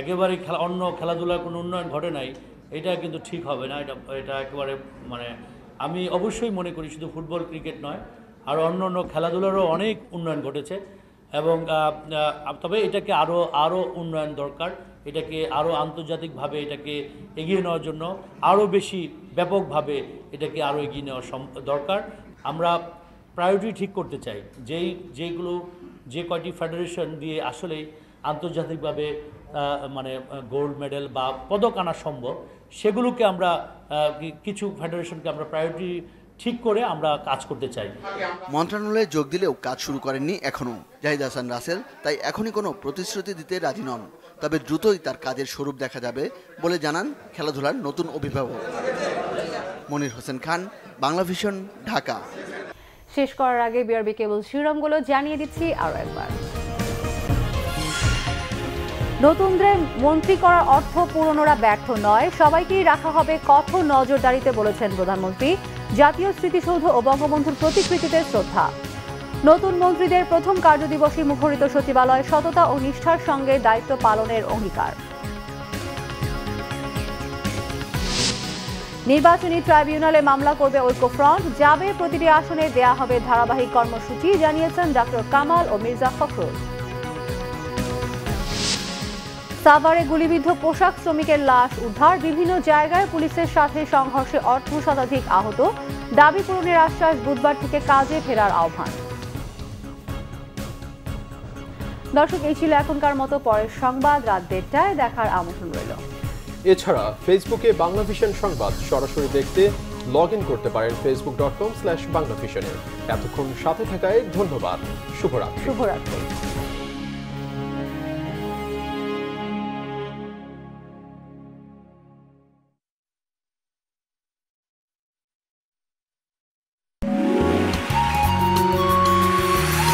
একেবারে অন্য খেলাধুলার কোনো উন্নয়ন ঘটে নাই, এটা কিন্তু ঠিক হবে না। এটা একেবারে মানে আমি অবশ্যই মনে করি শুধু ফুটবল ক্রিকেট নয়, আর অন্য খেলাধুলারও অনেক উন্নয়ন ঘটেছে, এবং তবে এটাকে আরও উন্নয়ন দরকার। এটাকে আরও আন্তর্জাতিকভাবে এটাকে এগিয়ে নেওয়ার জন্য আরও বেশি ব্যাপকভাবে এটাকে আরও এগিয়ে নেওয়া দরকার। আমরা প্রায়োরিটি ঠিক করতে চাই, যে কয়টি ফেডারেশন দিয়ে আসলেই আন্তর্জাতিকভাবে মানে গোল্ড মেডেল বা পদক আনা সম্ভব, সেগুলোকে আমরা কিছু ফেডারেশনকে আমরা প্রায়োরিটি ঠিক করে আমরা কাজ করতে চাই। মন্ত্রণালয়ে যোগ দিলেও কাজ শুরু করেননি এখনও জাহিদ হাসান রাসেল, তাই এখনই কোনো প্রতিশ্রুতি দিতে রাজি নন। তবে দ্রুতই তার কাজের স্বরূপ দেখা যাবে বলে জানান খেলাধুলার নতুন অভিভাবক। মনির হোসেন খান, বাংলা ভিশন, ঢাকা। শেষ করার আগে বিআরবি কেবল শিরোনামগুলো জানিয়ে দিচ্ছি আরও একবার। নতুনদের মন্ত্রী করার অর্থ পুরনোরা ব্যর্থ নয়, সবাইকেই রাখা হবে কঠোর নজরদারিতে বলেছেন প্রধানমন্ত্রী। জাতীয় স্মৃতিসৌধ ও বঙ্গবন্ধুর প্রতিকৃতিতে শ্রদ্ধা। নতুন মন্ত্রীদের প্রথম কার্যদিবসে মুখরিত সচিবালয়, সততা ও নিষ্ঠার সঙ্গে দায়িত্ব পালনের অঙ্গীকার। নির্বাচনী ট্রাইব্যুনালে মামলা করবে ঐক্যফ্রন্ট, যাবে প্রতিটি আসনে দেয়া হবে ধারাবাহিক কর্মসূচি, জানিয়েছেন ডক্টর কামাল ও মির্জা ফখরুল। সাভারে গুলিবিদ্ধ পোশাক শ্রমিকের লাশ উদ্ধার, বিভিন্ন জায়গায় পুলিশের সাথে সংঘর্ষে অর্ধশতাধিক আহত, দাবি পূরণের আশ্বাস, বুধবার থেকে কাজে ফেরার আহ্বান। দর্শক, এই ছিল এখনকার মতো, পরের সংবাদ রাত 1:30টায় দেখার আমন্ত্রণ রইল। এছাড়া ফেসবুকে বাংলা ভিশন সংবাদ সরাসরি দেখতে লগ ইন করতে পারেন facebook.com/বাংলাভিশনে। এতক্ষণ সাথে থাকায় ধন্যবাদ। শুভরাত্রি।